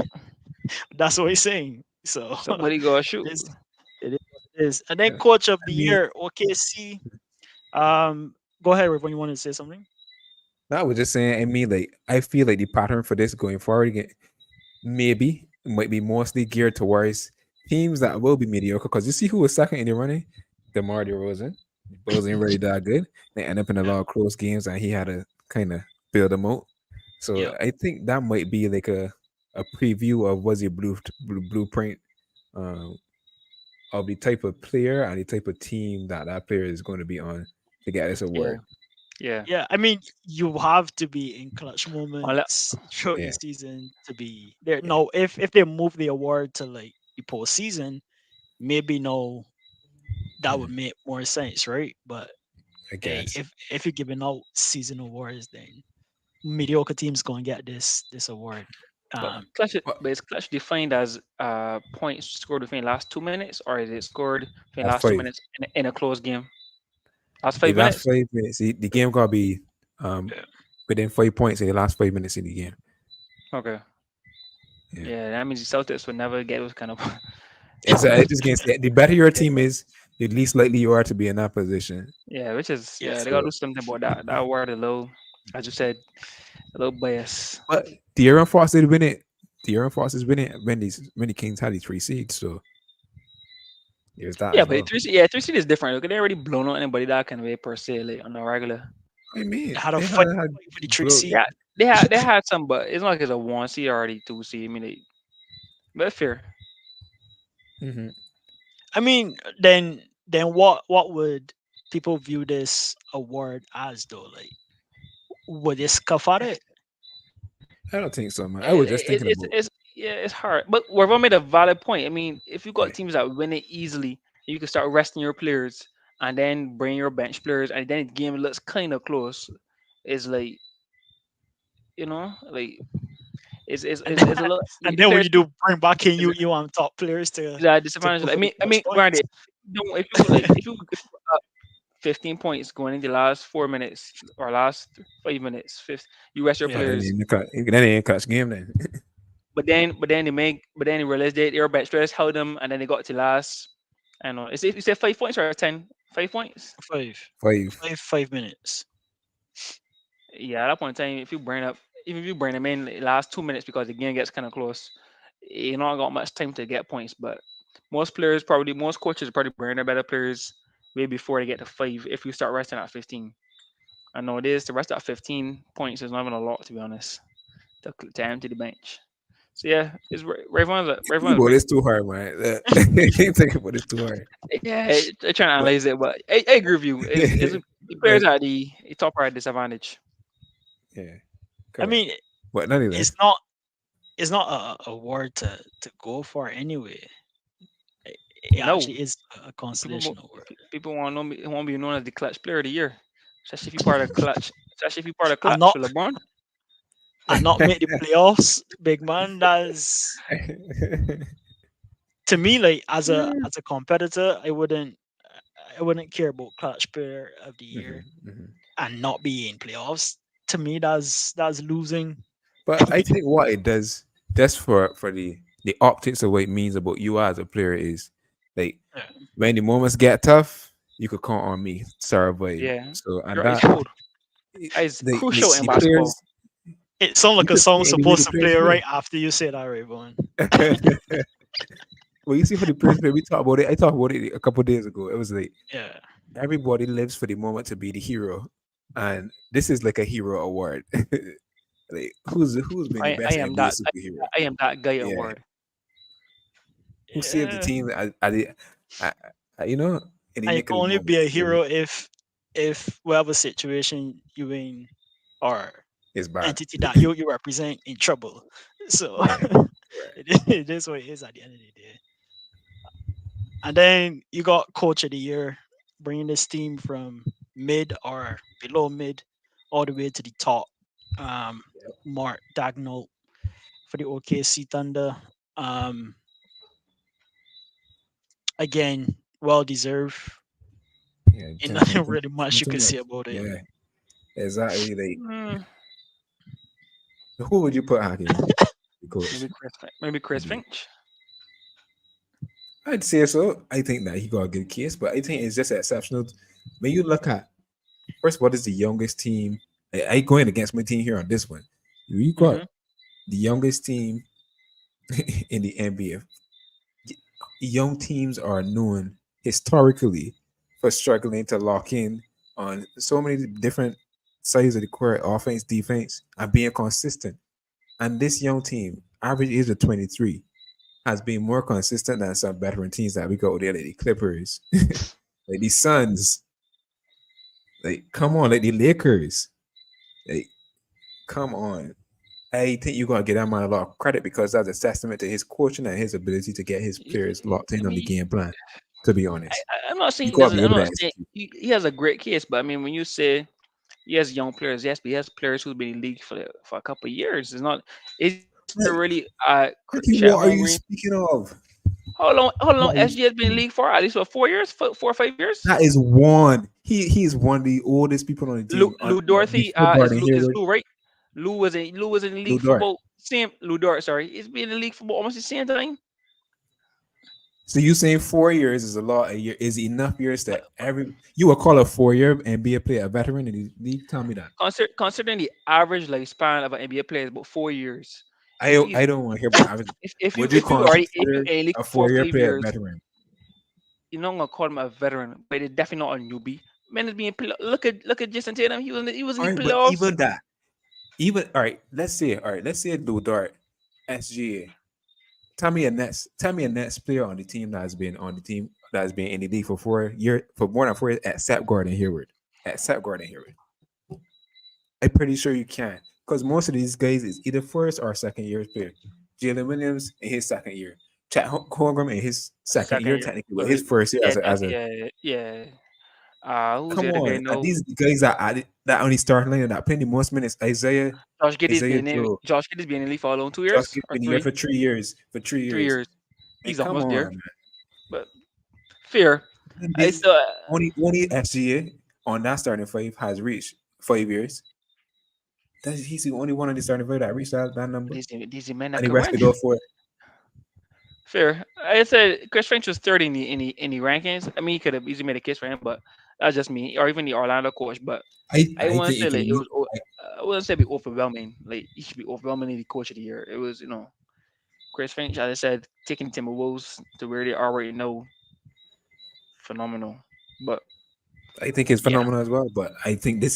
That's what he's saying. So Somebody gotta it shoot. is it is what it is. And then Yeah. coach of I the mean, year, OKC. Um, Go ahead, Rick, when you wanted to say something. No, I was just saying. I mean, like I feel like the pattern for this going forward again, maybe it might be mostly geared towards teams that will be mediocre. Because you see who was second in the running, DeMar DeRozan. The Bulls ain't really that good. They end up in a Yeah. lot of close games, and he had to kind of build them out. So Yep. I think that might be like a preview of what's your blueprint um, of the type of player and the type of team that that player is going to be on to get this Yeah, award. yeah. Yeah, I mean, you have to be in clutch Unless, moments throughout the Yeah, season to be there. yeah, No, if they move the award to like the postseason, maybe no, that would mhm, make more sense, right? But I hey, guess. if you're giving out season awards, then mediocre teams gonna get this award. but Um, But but is clutch defined as points scored within the last 2 minutes, or is it scored within the that's last two five. minutes in a close game? Last The five last minutes. 5 minutes, the game gotta be um yeah, within 5 points in the last 5 minutes in the game. Okay. Yeah. Yeah, that means the Celtics would never get those kind of. It's just against the better your team is, the least likely you are to be in that position. Yeah, which is yeah. yeah, they gotta So, do something about that. That word a little, as you said, a little bias. but De'Aaron Fox did win it. De'Aaron Fox has been it when the Kings had the 3 seeds. So there's that Yeah, as but well. three seed is different. Look, they already blown out anybody that kind of way per se, like on the regular. I mean, Had a they had fight for the three blow. seed. Yeah, they had some, but it's not like it's a 1 seed or already 2 seed. I mean, but fair. Mhm. I mean, then what would people view this award as though? Like, would they scoff at it? I don't think so, man. I was just It, thinking about it's yeah, it's hard. But Warva made a valid point. I mean, if you got yeah. teams that win it easily, you can start resting your players and then bring your bench players, and then the game looks kind of close. It's like like And it's a lot. and The then when players you do bring back in is you want top players a to disadvantage. go for the I mean, clutch granted, points. if you like if you were up 15 points going into the last 4 minutes or last 5 minutes, fifth, you rest your Oh, Yeah, then players. in the then they ain't catch game then. But then they realized they were bench players, held them, and then they got to last. I don't know. Is it you said 5 points or 10? 5 points? five, 5. 5 minutes. Yeah, at that point in time, if you bring up, even if you bring them in the last 2 minutes because the game gets kind of close, you not got much time to get points. But most coaches probably bring their better players way before they get to five. If you start resting at 15, I know it is the rest at 15 points is not even a lot to be honest. To empty the bench. So yeah, it's Think Ravon's about bring. this too hard, man. Think about this too hard. Yeah, I trying to But analyze it, but I agree with you. Is the players like at the top are at disadvantage? yeah, I correct. mean, But it's nonetheless, not it's not a award to go for anyway. It No, actually is a consolation award. people want to know me, want to be known as the clutch player of the year, especially if you part of clutch. Especially if you part of I'm clutch not with LeBron. I'm not make the playoffs, big man. That's to me like Mm. as a competitor, I wouldn't care about clutch player of the year Mhm, mhm. and not be in playoffs. To me, that's losing. But I think what it does, just for the optics of what it means about you as a player is like Yeah. when the moments get tough, you could count on me to survive. Yeah, So and you're right. It's that cold. It's crucial in the basketball. players It sounds you like a could see song it in the way the supposed to players play play. right after you say that, Rayvon. Well, you see for the players play, we talked about it. I talked about it a couple days ago. It was like Yeah. everybody lives for the moment to be the hero, and this is like a hero award. Like who's been the I best am NBA that superhero? I am that guy Yeah, award. who saved the Yeah. team at, in the And you nick can of the only moment? be a So hero if whatever situation you in or it's bad. entity that you represent in trouble. So Yeah, right. it is what it is at the end of the day. And then you got coach of the year, bringing this team from mid or below mid all the way to the top. Um, Mark Dagnall for the OKC Thunder. Um, Again, well deserved. Yeah, And can't nothing nothing, really much you nothing can say much. about it. Yeah, exactly. Like Mm, who would you put Hakim? The coach. maybe Chris Mhm. Finch. I'd say so. I think that he got a good case, but I think it's just exceptional when you look at First of all, this is the youngest team. I ain't going against my team here on this one. You got Hmm. the youngest team in the NBA. Young teams are known historically for struggling to lock in on so many different sides of the court, offense, defense, and being consistent. And this young team, average age of 23, has been more consistent than some veteran teams that we got there, like the Clippers, like the Suns. Like, come on, like the Lakers. Like, come on. I think you're gonna get that man a lot of credit because that's a testament to his coaching and his ability to get his players locked I in on the mean, game plan. To be honest, I'm not saying you he gotta doesn't. be I'm able to not saying execute. he has a great case, but I mean, when you say he has young players, yes, but he has players who've been in the league for a couple of years. It's not. Is he really Like, Ricky, Chet what are you Holmgren? speaking of? How long? How long What are you SG has been speaking in the of? league for? At least for 4 years, 4 or 5 years. That is one. He is one of the oldest people on the team Lou before Dorothy Gordon is Hayward. Lou right? Lou was in the Lou league for Dort. about same Lou Dort. Sorry, he's been in the league for about almost the same time. So you saying 4 years is a lot? A year is enough years But that every you would call a 4 year NBA player a veteran in the league? Tell me that. considering the average lifespan of an NBA player is about 4 years. If I he's don't want to hear about average. Would you if you already if you consider in the league a for four or 4 year five player a years, veteran? you're not gonna call him a veteran, but they're definitely not a newbie. Man is being look at Jason Tatum. He was in All the right, but playoffs. even that, even let's say Lou Dort, SGA. Tell me a Nets player on the team that has been on the team that has been in the league for 4 years for more than 4 years except Gordon Hayward. Except Gordon Hayward. I'm pretty sure you can. Because most of these guys is either first or second year player. Jalen Williams in his second year. Chet Holmgren in his second Second year, year, technically, but but his first year yeah, as a yeah. Who's the come other guy? on. Are No, these the guys that only starting line that playing the most minutes? Isaiah Joe. Josh Giddey's been in the league for how long? two Josh years Giddey's or been here three? for 3 years. For three Three years. years. And He's come almost there, on, but fair. man. I still Only SGA on that starting five has reached 5 years. He's the only one on the starting five that reached that number. these men that And the can rest run. could go for Fair. I said Chris Finch was 30 in the rankings. I mean, he could have easily made a case for him, but that's just me, or even the Orlando coach. But I I wouldn't think say if like you it look was. like I wouldn't say be overwhelming. Like he should be overwhelmingly the coach of the year. It was Chris Finch, as I said, taking the Timberwolves to where they are right now, phenomenal. But I think it's yeah, phenomenal as well. But I think the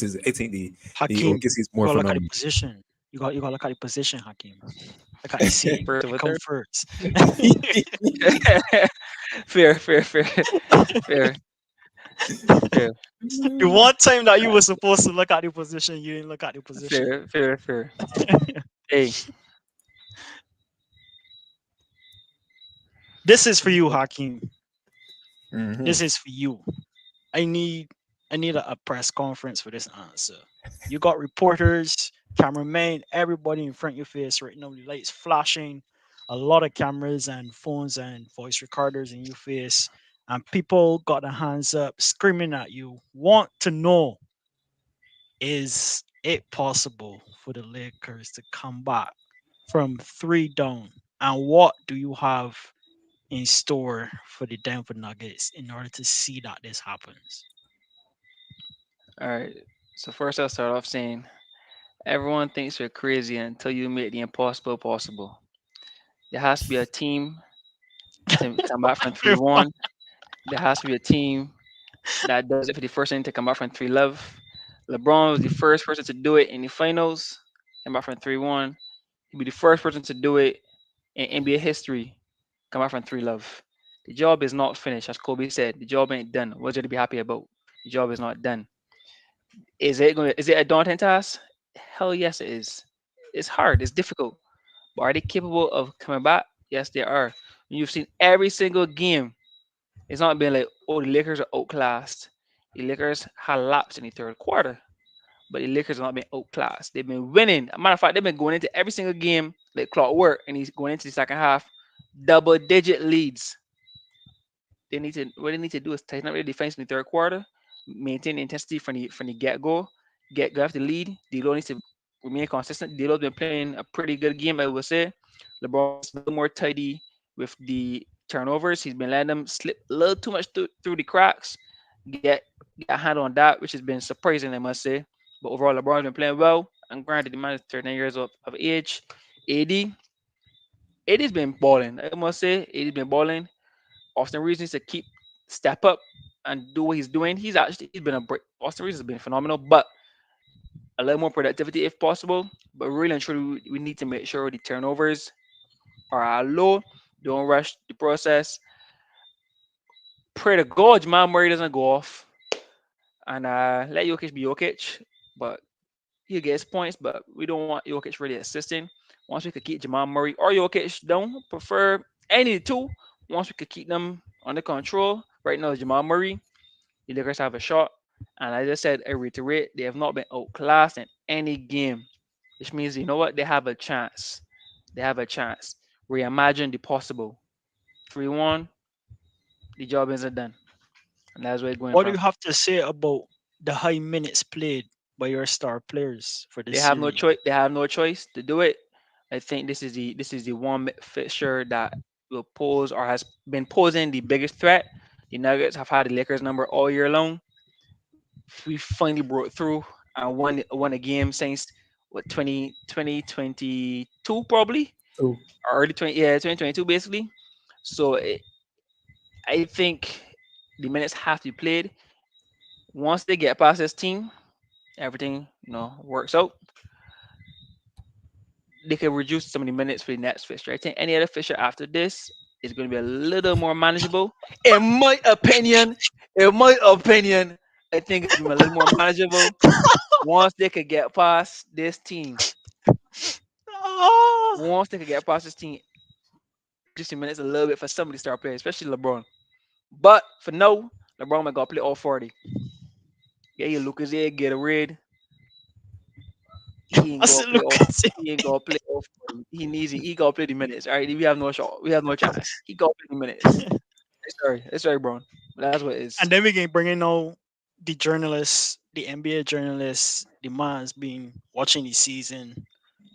Hakeem, OKC is you more gotta look at the phenomenal. position. You gotta look at the position, Hakeem. Look at the seat. first It over come third. first. Fair, fair, fair, fair, fair, The one time that you were supposed to look at the position, you didn't look at the position. fair, fair, fair. Hey, This is for you, Hakeem. Hmm. This is for you. I need I need a press conference for this answer. You got reporters, cameramen, everybody in front of your face right now. The lights flashing, a lot of cameras and phones and voice recorders in your face, and people got their hands up, screaming at you. Want to know, is it possible for the Lakers to come back from three down? And what do you have in store for the Denver Nuggets in order to see that this happens? all right. So first, I'll start off saying everyone thinks you're crazy until you make the impossible possible. There has to be a team to come back from 3-1. There has to be a team that does it for the first time to come back from 3-love. LeBron was the first person to do it in the finals, came back from 3-1. He'll be the first person to do it in NBA history, come back from 3-love. The job is not finished, as Kobe said. The job ain't done. What's there to be happy about? The job is not done. Is it a daunting task? Hell yes, it is. It's hard. It's difficult. But are they capable of coming back? Yes, they are. You've seen every single game. It's not been like, oh, the Lakers are outclassed. The Lakers had laps in the third quarter, but the Lakers have not been outclassed. They've been winning. As a matter of fact, they've been going into every single game like clockwork, and he's going into the second half, double-digit leads. What they need to do is tighten up their defense in the third quarter, maintain intensity from the get go, get grab the lead. D'Lo needs to remain consistent. D'Lo's been playing a pretty good game, I would say. LeBron needs to be a little more tidy with the turnovers. He's been letting them slip a little too much through the cracks. get a hand on that, which has been surprising, I must say. But overall, LeBron's been playing well. And granted, the man is 39 years of age. AD, AD's been balling. I must say, AD's been balling. Austin Reeves needs to keep step up and do what he's doing. He's been a break. Austin Reeves has been phenomenal, but a little more productivity if possible. But really and truly, we need to make sure the turnovers are low. Don't rush the process. Pray to God Jamal Murray doesn't go off and let Jokic be Jokic. But he gets points, but we don't want Jokic really assisting. Once we could keep Jamal Murray or Jokic down, prefer any two. Once we could keep them under control. Right now, Jamal Murray, the Lakers have a shot. And as I said, I reiterate, they have not been outclassed in any game, which means, you know what? They have a chance. They have a chance. Reimagine the possible. 3-1, the job isn't done. And that's where it's going What do from. you have to say about the high minutes played by your star players for They this have no series? choice. They have no choice to do it. I think this is the one fixture that will pose or has been posing the biggest threat. The Nuggets have had the Lakers number all year long. We finally broke through and won a game since what 2022 probably, So or early 2022 basically. So I think the minutes have to be played. Once they get past this team, everything works out. They can reduce some of the minutes for the next fixture. I think any other fixture after this is going to be a little more manageable. In my opinion, I think it's going to be a little more manageable once they could get past this team. Ah, Once they could get past this team, reduce the minutes a little bit for some of the star players, especially LeBron. But for now, LeBron might got to play all 40. Yeah, you Lucas here, get a red. He ain't I gonna said, play look all. at it. He ain't gonna play all 40. He gotta play the minutes. All right, we have no shot. We have no chance. He gotta play the minutes. It's sorry, bro. But that's what it is. And then we can bring in all the journalists, the NBA journalists, the man's been watching the season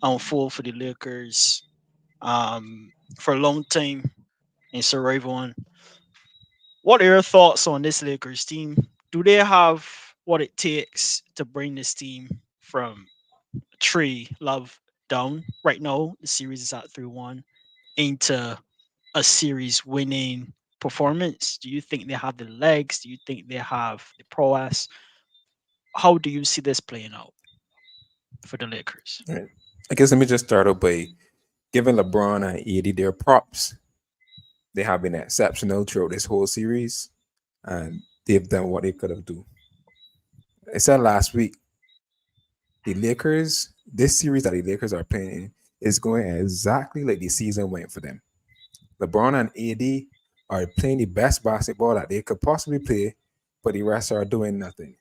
unfold for the Lakers for a long time. And so everyone, what are your thoughts on this Lakers team? Do they have what it takes to bring this team from three love down right now? The series is at 3-1 into a series winning performance. Do you think they have the legs? Do you think they have the prowess? How do you see this playing out for the Lakers? right. I guess let me just start out by giving LeBron and AD their props. They have been exceptional throughout this whole series, and they've done what they could have do. I said last week, the Lakers, this series that the Lakers are playing in, is going exactly like the season went for them. LeBron and AD are playing the best basketball that they could possibly play, but the rest are doing nothing.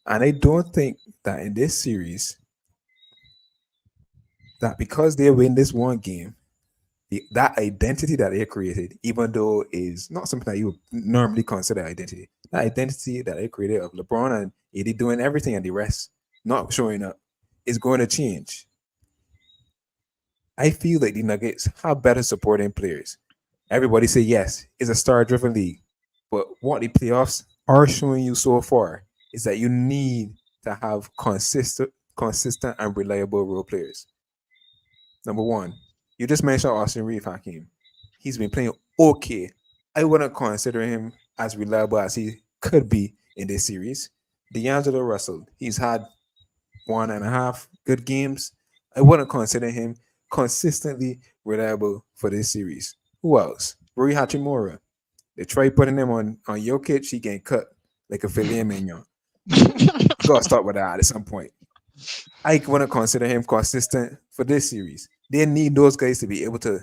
And I don't think that in this series, that because they win this one game, that identity that they created, even though is not something that you would normally consider identity, that identity that they created of LeBron and AD doing everything and the rest not showing up is going to change. I feel like the Nuggets have better supporting players. Everybody say yes, it's a star-driven league, but what the playoffs are showing you so far is that you need to have consistent and reliable role players. Number one, you just mentioned Austin Reeves, Hakeem. He's been playing okay. I wouldn't consider him as reliable as he could be in this series. D'Angelo Russell, he's had one and a half good games. I wouldn't consider him consistently reliable for this series. Who else? Rui Hachimura. They try putting him on Jokic, he getting cut like a filet mignon. You gotta start with that at some point. I wouldn't consider him consistent for this series. They need those guys to be able to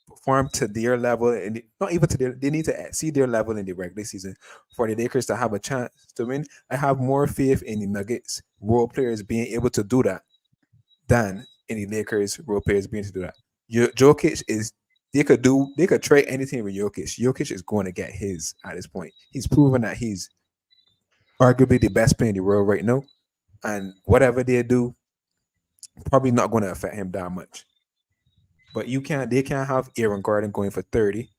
perform to their level, and not even to their. They need to exceed their level in the regular season for the Lakers to have a chance to win. I have more faith in the Nuggets role players being able to do that than in the Lakers role players being able to do that. Jokic is. They could trade anything with Jokic. Jokic is going to get his at this point. He's proven that he's arguably the best player in the world right now. And whatever they do, probably not going to affect him that much. But they can't have Aaron Gordon going for 30.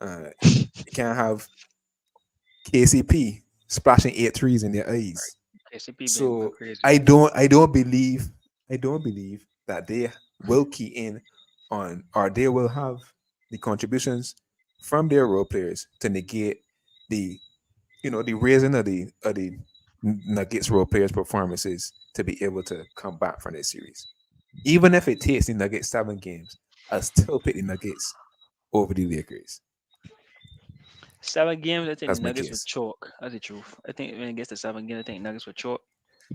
You can't have KCP. splashing 8 threes in their eyes. KCP been going So crazy. I don't believe that they will key in on, or they will have the contributions from their role players to negate the the raising of the Nuggets role players' performances to be able to come back from this series. Even if it takes the Nuggets 7 games, I still pick the Nuggets over the Lakers. 7 games, I think the That's my Nuggets would case. choke. That's the truth. I think when it gets to 7 games, I think Nuggets would choke.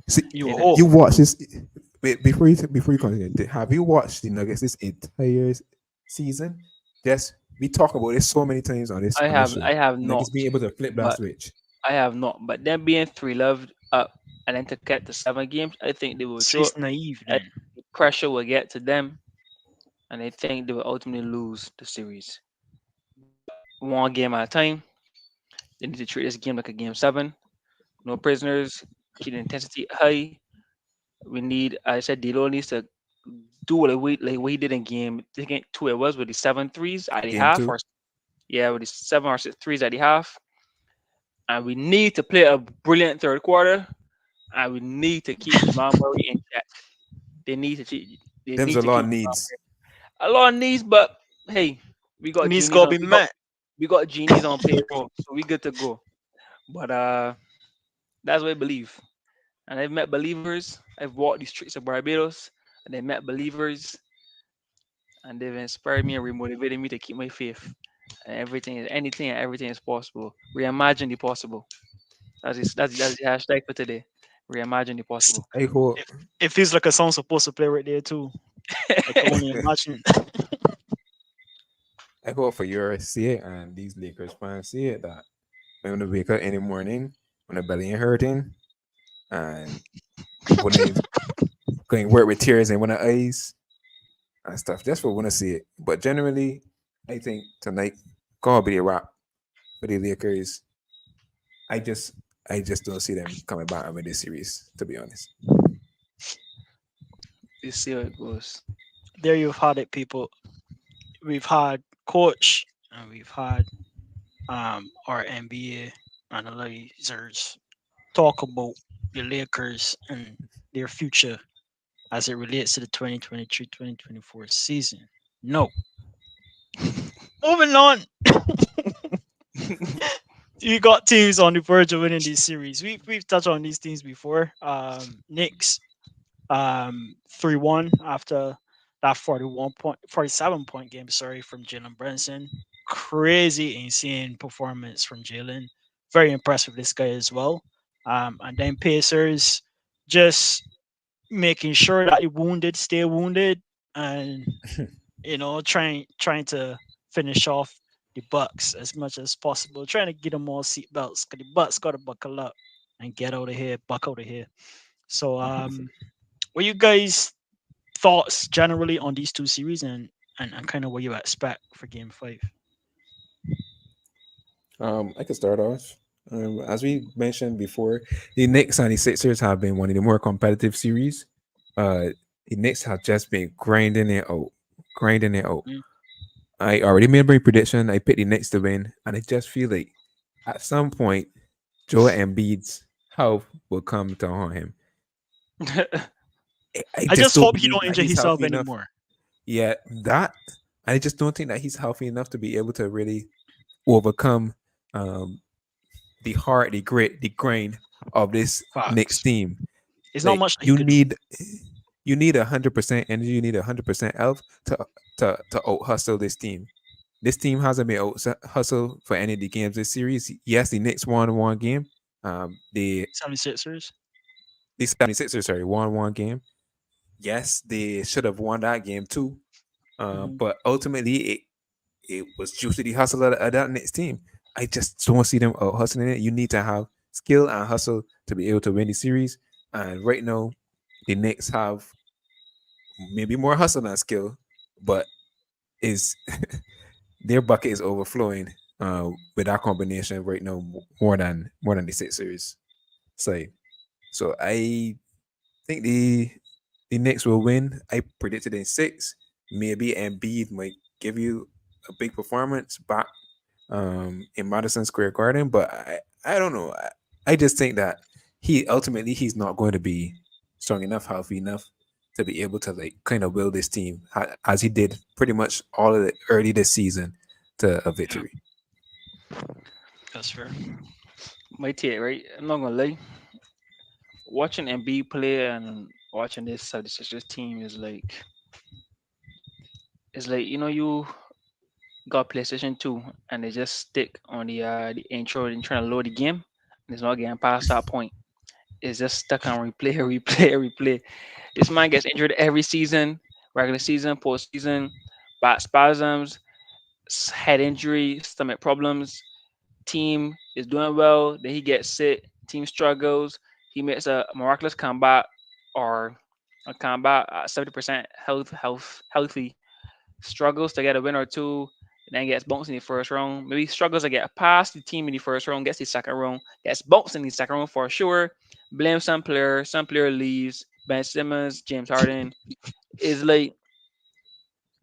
See, You They hope. you watch this. Wait, before you continue, have you watched the Nuggets this entire season? Yes, we talk about this so many times on this show. I have Nuggets not, being able to flip that but switch. I have not. But them being three loved up and then to get to 7 games, I think they will So choke. it's naive I then. think the pressure will get to them, and I think they will ultimately lose the series. But 1 game at a time, they need to treat this game like a game 7. No prisoners. Keep the intensity high. We need, I said, D'Lo needs to do what he did in game. I think 2 it was with the 7 threes at the Game half, two, or yeah, with the 7 or 6 threes at the half. And we need to play a brilliant third quarter. And we need to keep Jamal Murray in check. They need to keep. They them's need a to lot keep of needs. a lot of needs, but hey, we got Needs juniors gotta on. be met. We got genies on payroll, so we good to go. But that's what I believe. And I've met believers. I've walked the streets of Barbados, and I met believers, and they've inspired me and remotivated me to keep my faith. And anything and everything is possible. Reimagine the possible. That's the hashtag for today. Reimagine the possible. I hope It, it feels like a song supposed to play right there too. I can only imagine. I hope for your sake and these Lakers fans see it that when they wake up in the morning, when the belly ain't hurting, and when they going work with tears in one of the eyes and stuff, just for want to see it. But generally, I think tonight gonna be a wrap for the Lakers. I just I just don't see them coming back with this series, to be honest. You see how it goes. There you've had it, people. We've had coach and we've had our NBA analyzers talk about the Lakers and their future as it relates to the 2023-2024 season. No. Moving on. You got teams on the verge of winning this series. We've touched on these teams before. Knicks 3-1 after that 47 point game, sorry, from Jalen Brunson. Crazy insane performance from Jalen. Very impressed with this guy as well. And then Pacers just making sure that the wounded stay wounded, and trying to finish off the Bucks as much as possible, trying to get them all seatbelts because the Bucks got to buckle up and get out of here, buck out of here. So, what you guys thoughts generally on these two series, and kind of what you expect for Game 5? I could start off. As we mentioned before, the Knicks and the Sixers have been one of the more competitive series. Uh, the Knicks have just been grinding it out. Mm. I already made my prediction. I picked the Knicks to win, and I just feel like at some point, Joel Embiid's health will come to haunt him. I I just just don't hope he believe don't that injure he's himself healthy enough. anymore. Yeah, that I just don't think that he's healthy enough to be able to really overcome um, the heart, the grit, the grind of this Knicks Facts. team. It's not Like much that he could do. you need 100% energy, you need 100% health to out hustle this team. This team hasn't been out hustle for any of the games this series. Yes, the Knicks won one game. The 76ers. the 76ers, sorry, won one game. Yes, they should have won that game too. Mhm. But ultimately, it was due to the hustle of that Knicks team. I just don't see them out hustling it. You need to have skill and hustle to be able to win the series. And right now, the Knicks have maybe more hustle than skill, but is their bucket is overflowing with that combination right now more than the Sixers side. So I think the Knicks will win. I predicted in 6. Maybe Embiid might give you a big performance back in Madison Square Garden, but I don't know. I just think that he ultimately he's not going to be strong enough, healthy enough to be able to like kind of will this team as he did pretty much all of the early this season to a Yeah, victory. that's fair. My take, right? I'm not gonna lie. Watching MB play and watching this 76ers team is like you got PlayStation 2 and they just stick on the intro and trying to load the game and it's not getting past that point. It's just stuck on replay, replay, replay. This man gets injured every season, regular season, postseason, back spasms, head injury, stomach problems. Team is doing well, then he gets sick. Team struggles. He makes a miraculous comeback or a comeback at 70% healthy. Struggles to get a win or two, and then gets bumped in the first round. Maybe struggles to get past the team in the first round, gets the second round, gets bumped in the second round for sure. Blame some player leaves. Ben Simmons, James Harden is like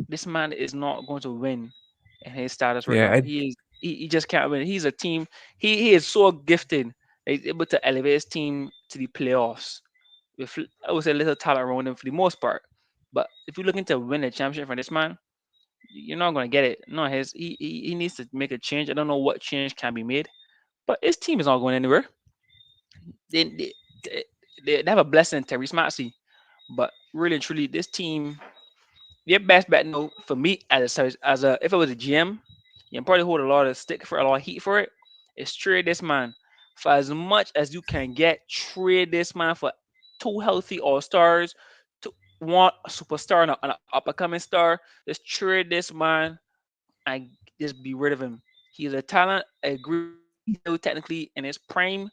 this man is not going to win in his status right Yeah, now. He just can't win. He's a team. He is so gifted. That he's able to elevate his team to the playoffs with I would say little talent around him for the most part. But if you're looking to win a championship from this man, you're not gonna get it. No, he needs to make a change. I don't know what change can be made, but his team is not going anywhere. They they, they, they have a blessing in Terry Maxey, but really and truly, this team, your best bet no for me as a if it was a GM, you can probably hold a lot of stick for a lot of heat for it. Is trade this man for as much as you can get. Trade this man for two healthy all stars, to one superstar and an up and coming star. Just trade this man and just be rid of him. He's a talent. I agree. He's still technically in his prime,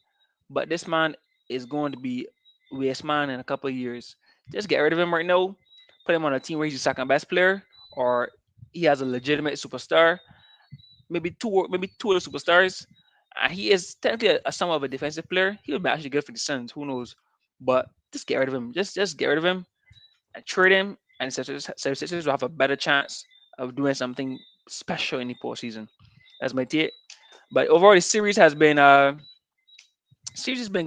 but this man is going to be waste man in a couple of years. Just get rid of him right now. Put him on a team where he's the second best player, or he has a legitimate superstar. Maybe two of the superstars. He is technically a somewhat of a defensive player. He would be actually good for the Suns. Who knows? But just get rid of him. Just get rid of him and trade him, and Sixers will have a better chance of doing something special in the postseason. That's my take. But overall, the series has been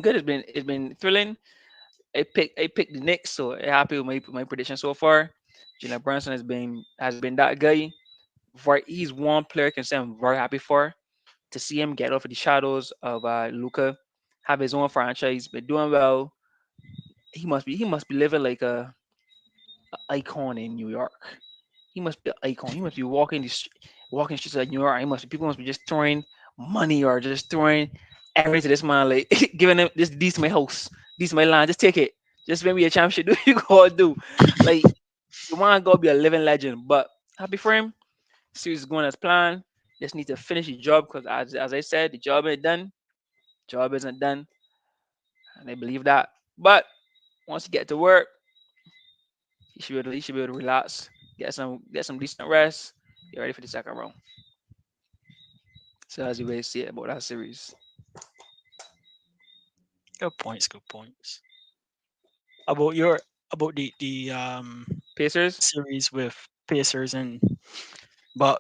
good. It's been thrilling. I picked the Knicks, so I'm happy with my prediction so far. Jalen Brunson has been that guy. He's one player I can say I'm very happy for to see him get off of the shadows of Luca, have his own franchise, been doing well. He must be living like a icon in New York. He must be an icon. He must be walking streets of New York. People must be just throwing money or just throwing everything to this man, like giving him this my house, this my land. Just take it. Just win me a championship. Do what you gotta do. Like you want to go be a living legend. But happy for him. Series is going as planned. Just need to finish the job because as I said, the job ain't done. Job isn't done, and I believe that. But once you get to work, he should be able to relax, get some decent rest, get ready for the second round. So that's the way I see it about that series. Good points. Good points. About your about the Pacers, series with Pacers and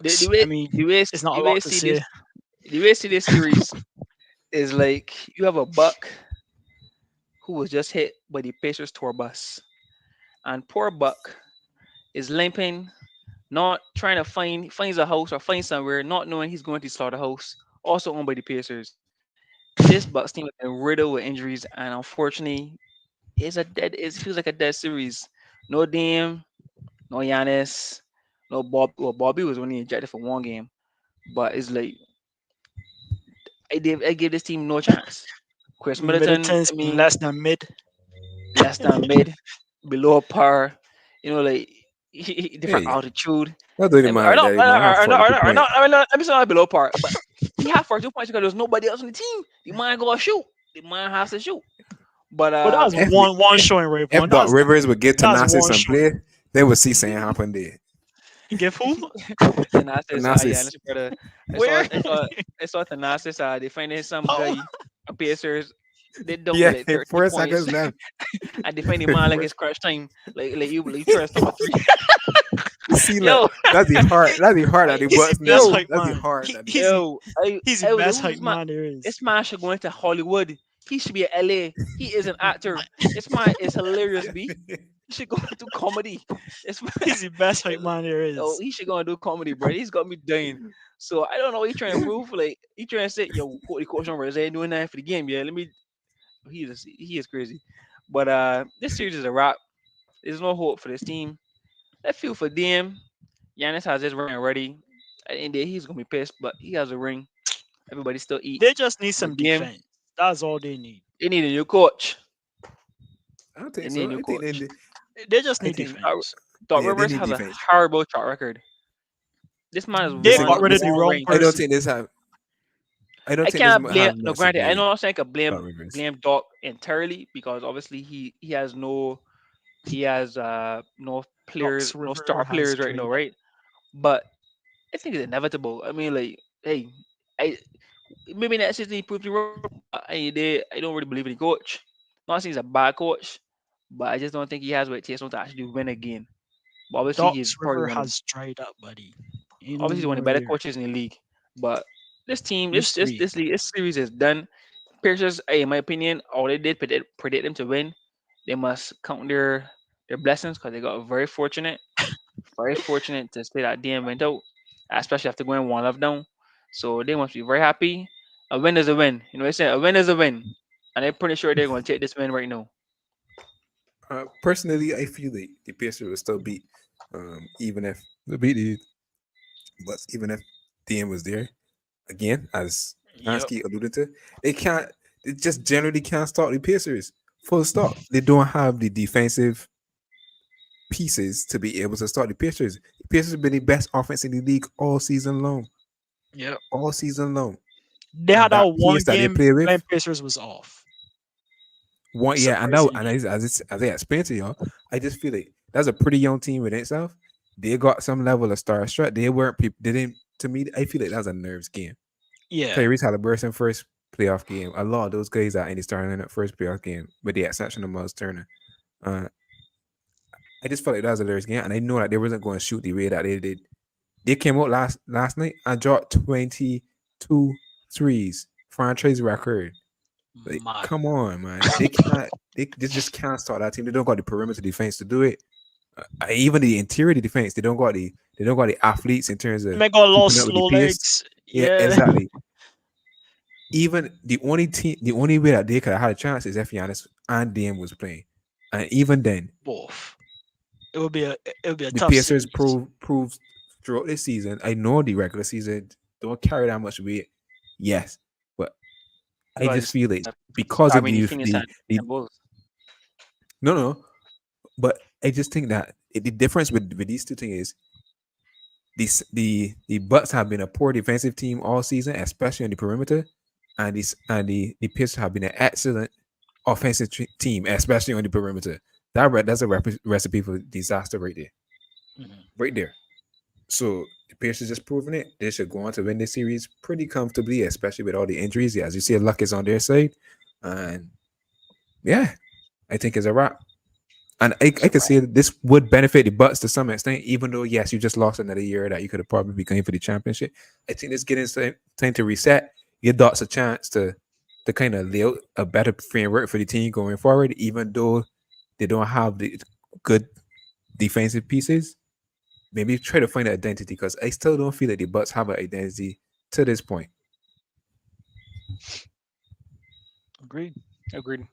the, the Bucks. way I mean, the way it's not the a way I lot to see this say. the way I see this series is like you have a Buck who was just hit by the Pacers tour bus, and poor Buck is limping, not trying to finds a house or find somewhere, not knowing he's going to slaughterhouse, also owned by the Pacers. This Bucks team has been riddled with injuries, and unfortunately, it feels like a dead series. No Dame, no Giannis, no Bob. Well, Bobby was only ejected for one game, but it's like I gave this team no chance. Chris Middleton, Middleton's I mean, less than mid. less than mid, below par. Like different hey, altitude. that doesn't Or matter. not, That he or might not, have or not, 42 or points. not, I mean, let me say not below par, but he had 42 points because there was nobody else on the team. The man go shoot. The man has to shoot. But But that's If one showing, if Rayvon. Doc Rivers would get That's Thanasis one and showing. play, they would see something happen there. Give who? Thanasis, yeah, Thanasis. listen, brother. I saw, Where? I saw, I saw Thanasis. They finding some Oh, guy, a Pacers. They don't with Yeah, like 13 4 points, seconds left. and they find the man like it's crunch time, like you try to stop a three. You see, like Yo, that's the heart. That's the heart that the he's the Bucks best need. yo, hype That's the man. heart He, that the he's the yo, I, he's the I was like, best who's hype this man? man there is. This man should go into Hollywood. He should be at LA. He is an actor. This man is hilarious, B. He should go do comedy. This man, He's the best hype man there oh, is. he should go and do comedy, bro. He's got me dying. So I don't know what he trying to prove. Like he trying to say, yo, quote the coach on ain't doing that for the game. Yeah, let me. He is crazy. But this series is a wrap. There's no hope for this team. I feel for them. Giannis has his ring already. At the end of the day, he's gonna be pissed, but he has a ring. Everybody still eat. They just need But some them, defense. That's all they need. they need a new coach. I don't They think need a so. new I think coach. They just I need think defense. Doc yeah, they Rivers need has a defense. horrible track record. This man has They Listen, got won rid of the listen. one wrong ring. I don't person. think this have. I don't I think this can't blame. have No, much to granted, do I with know I'm saying I can Doc blame Rivers. blame Doc entirely because obviously he has no players, Docs no River star has players right now, dried up. right? But I think it's inevitable. I mean, like, hey, I maybe next season he proves me wrong, but I don't really believe in the coach. Not saying he's a bad coach, but I just don't think he has what it takes to actually win again. But obviously he's Docs probably River one of has dried up, buddy. Ain't no obviously he's one of more the better there. coaches in the league. But this team, Used to be. this series is done. Pacers, in my opinion, all they did predict them to win. They must count their blessings because they got very fortunate to stay that damn went out, especially after going one love down. So they must be very happy. A win is a win. You know what I say? A win is a win, and I'm pretty sure they're going to take this win right now. Personally, I feel like the Pacers will still beat, even if they beat the, but even if DM was there again, as Yep. Hansky alluded to, they can't. They just generally can't stop the Pacers. Full stop. They don't have the defensive pieces to be able to start the Pacers. The Pacers have been the best offense in the league all season long. Yep. All season long. They And had that that one pace that they game play when with, Pacers was off. one yeah, and that and Surprisingly. as I explained to y'all, I just feel like that's a pretty young team with itself. They got some level of star strut. They weren't people. They didn't. To me, I feel like that was a nerves game. Yeah. Tyrese Halliburton first playoff game. A lot of those guys are in the starting lineup first playoff game, with the exception of Miles Turner. Uh, I just felt like that was a nerves game, and I know that they wasn't going to shoot the way that they did. They came out last night and dropped 22 threes, franchise record. Like, Mad. come on, man. They can't. They just can't start that team. They don't got the perimeter defense to do it. Even the interior defense, they don't got the athletes in terms of They got a lot of keeping up with the slow pace. legs. Yeah, Yeah. exactly. Even the only way that they could have had a chance is if Giannis and Dame was playing, and even then, Both. It would be a the tough Pacers series. proved throughout this season. I know the regular season don't carry that much weight, yes, but I Because just feel it because start of winning Phoenix the and Bulls. no, but I just think that the difference with these two things is the Bucks have been a poor defensive team all season, especially on the perimeter, and the Pacers have been an excellent offensive team, especially on the perimeter. That's a recipe for disaster right there, Mhm. right there. So the Pacers just proven it. They should go on to win this series pretty comfortably, especially with all the injuries. Yeah, as you see, luck is on their side, and yeah, I think it's a wrap. And I So could see this would benefit the Bucks to some extent, even though yes, you just lost another year that you could have probably been going for the championship. I think it's getting time to reset, give Dots a chance to kind of lay out a better framework for the team going forward, even though they don't have the good defensive pieces. Maybe try to find an identity because I still don't feel like the Bucks have an identity to this point. Agreed. agreed.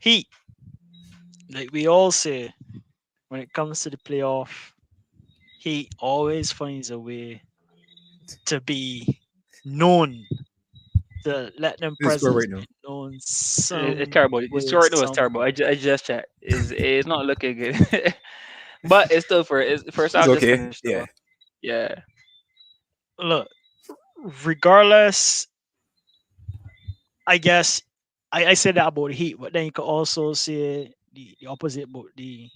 Heat. Like we all say, when it comes to the playoff, Heat always finds a way to be known, to let them This score presence right now. be known It's some terrible. The way, story right now is terrible. somehow. I just checked. It's not looking good. But it's still first It's half just okay. finished Yeah. though. Yeah. Look, regardless, I guess I said that about the Heat, but then you could also say the opposite about the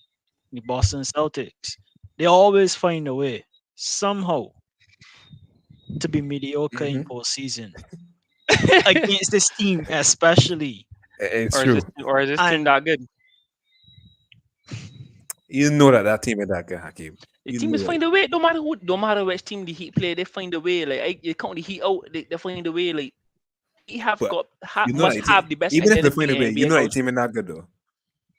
Boston Celtics. They always find a way somehow to be mediocre in Mm-hmm. postseason against this team, especially. It's Or is true. this team And that good? You know that team is that good, Hakim. The You team is know it. find a way. No matter which team the Heat play, they find a way. Like you count the Heat out, they find a way. Like Heat have But got you know must that team, have the best even if they identity find a in way, you NBA know that your culture. team is not good though.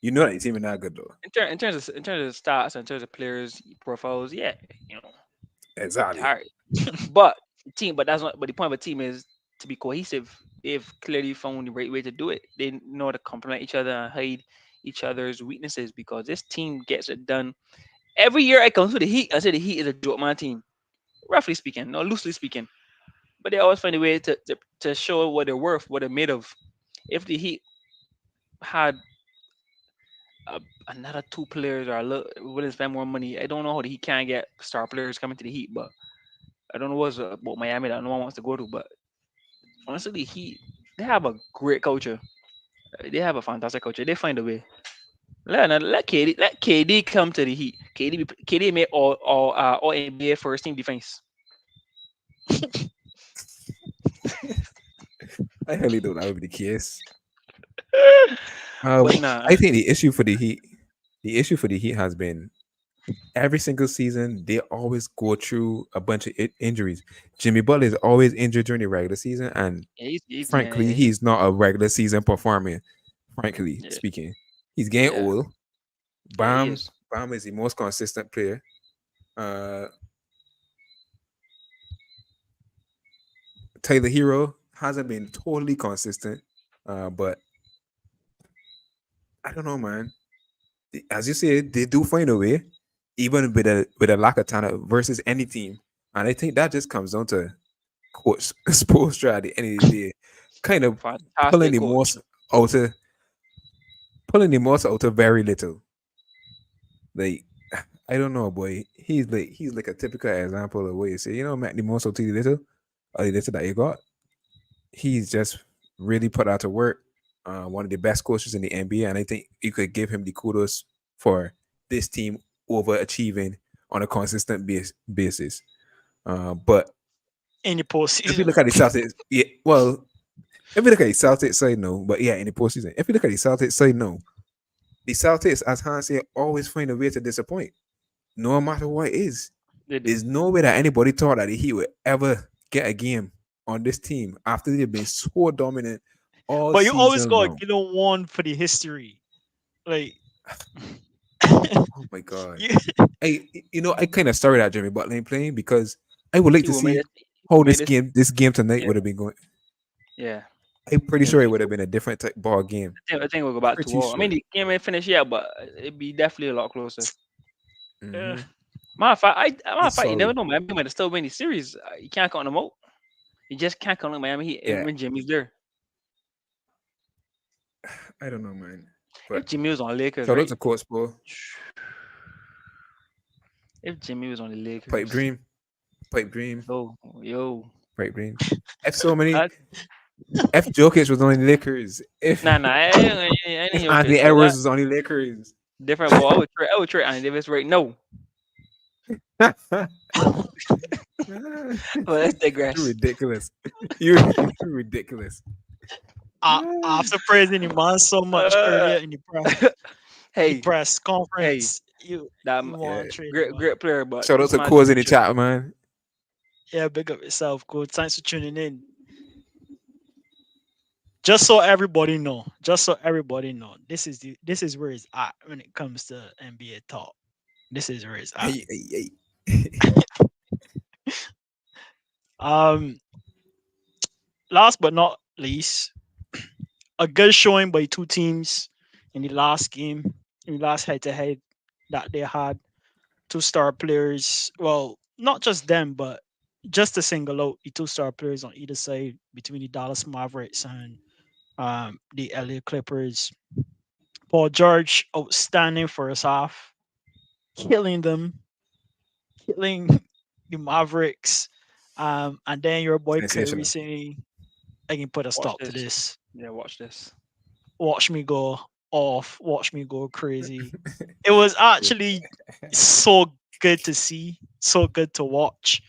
You know that your team is not good though. In terms of stats, in terms of players profiles, yeah, you know, Exactly. tired. But but that's not. But the point of a team is to be cohesive. They've clearly found the right way to do it. They know how to complement each other and hide each other's weaknesses because this team gets it done. Every year I come to the Heat, I say the Heat is a joke man team, roughly speaking, no loosely speaking. But they always find a way to show what they're worth, what they're made of. If the Heat had another two players or a little willing to spend more money, I don't know how the Heat can get star players coming to the Heat, but I don't know what's about Miami that no one wants to go to. But honestly, the Heat they have a great culture. They have a fantastic culture. They find a way. Let KD come to the Heat. KD made all NBA first team defense. I highly doubt that would be the case. But nah, I think the issue for the Heat has been every single season they always go through a bunch of injuries. Jimmy Butler is always injured during the regular season, and yeah, frankly, he's not a regular season performer. Frankly yeah, speaking, he's getting yeah, old. yeah, he Bam, is. Bam is the most consistent player. Uh, Taylor Hero hasn't been totally consistent, but I don't know, man. As you said, they do find a way, even with a lack of talent versus any team. And I think that just comes down to coach Spoelstra at the end of the day, kind of pulling Fantastic the coach. most out of very little. Like I don't know, boy. He's like a typical example of what you say. You know, Matt the most out of the little, or the little that you got. He's just really put out to work. One of the best coaches in the NBA, and I think you could give him the kudos for this team overachieving on a consistent basis. But in the if you postseason. look at the Celtics, yeah, well, if you look at the Celtics side, no, but yeah, in the postseason, if you look at the Celtics side, no, the Celtics, as Hans said, always find a way to disappoint, no matter what it is. They do. There's no way that anybody thought that he would ever get a game on this team after they've been so dominant all But you always season got long. one for the history. Like Oh my god. you, I kind of started at Jimmy Butler ain't playing because I would like He to will make see this. how Made this. this game tonight Yeah, would have been going. yeah. I'm pretty Yeah. sure it would have been a different type ball game. I think we'll go back to Pretty war. I mean, sure. the game ain't finished yet, but it'd be definitely a lot closer. uh, Hmm. Matter of It's fact, you never solid. know. Miami might still win the series. You can't count them out. You just can't count on Miami Heat Yeah, when Jimmy's there. I don't know, man. If But Jimmy was on Lakers, shout out right? to Coach Spo. If Jimmy was on the Pipe Lakers, Dream, Pipe Dream, yo, Pipe Dream. If so many, that, if Jokic was on the Lakers, nah, I if ain't okay. Anthony So Edwards that was on the Lakers. different ball. I would trade Anthony Davis right now. But let's You're digress. ridiculous. You're ridiculous. after praising the man so much Uh, earlier in the hey, press hey, conference, that you Yeah. want to trade the great man. great player, but Shout out this to man too Cause in the mature. chat, man. Yeah, big up yourself, coach. Thanks for tuning in. Just so everybody know, this is where it's at when it comes to NBA talk. This is where it's at. Hey, hey, hey. Um, last but not least, a good showing by two teams in the last game, in the last head-to-head that they had. Two star players. Well, not just them, but just to single out the two star players on either side between the Dallas Mavericks and the LA Clippers. Paul George outstanding first half, killing them, killing the Mavericks. And then your boy Curry Sensational. saying, I can put a Watch stop to this. this. Yeah, watch this. Watch me go off. Watch me go crazy. It was actually so good to see, so good to watch.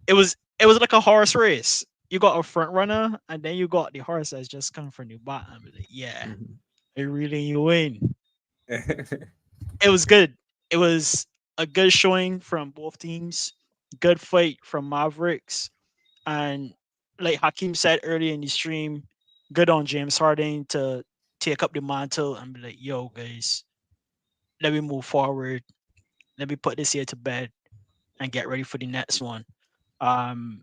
It was like a horse race. You got a front runner, and then you got the horse that's just come from the bottom. Like, yeah, Mhm. I really you win. It was good. It was a good showing from both teams. Good fight from Mavericks, and like Hakeem said earlier in the stream, good on James Harden to take up the mantle and be like, "Yo, guys, let me move forward. Let me put this here to bed and get ready for the next one." Um,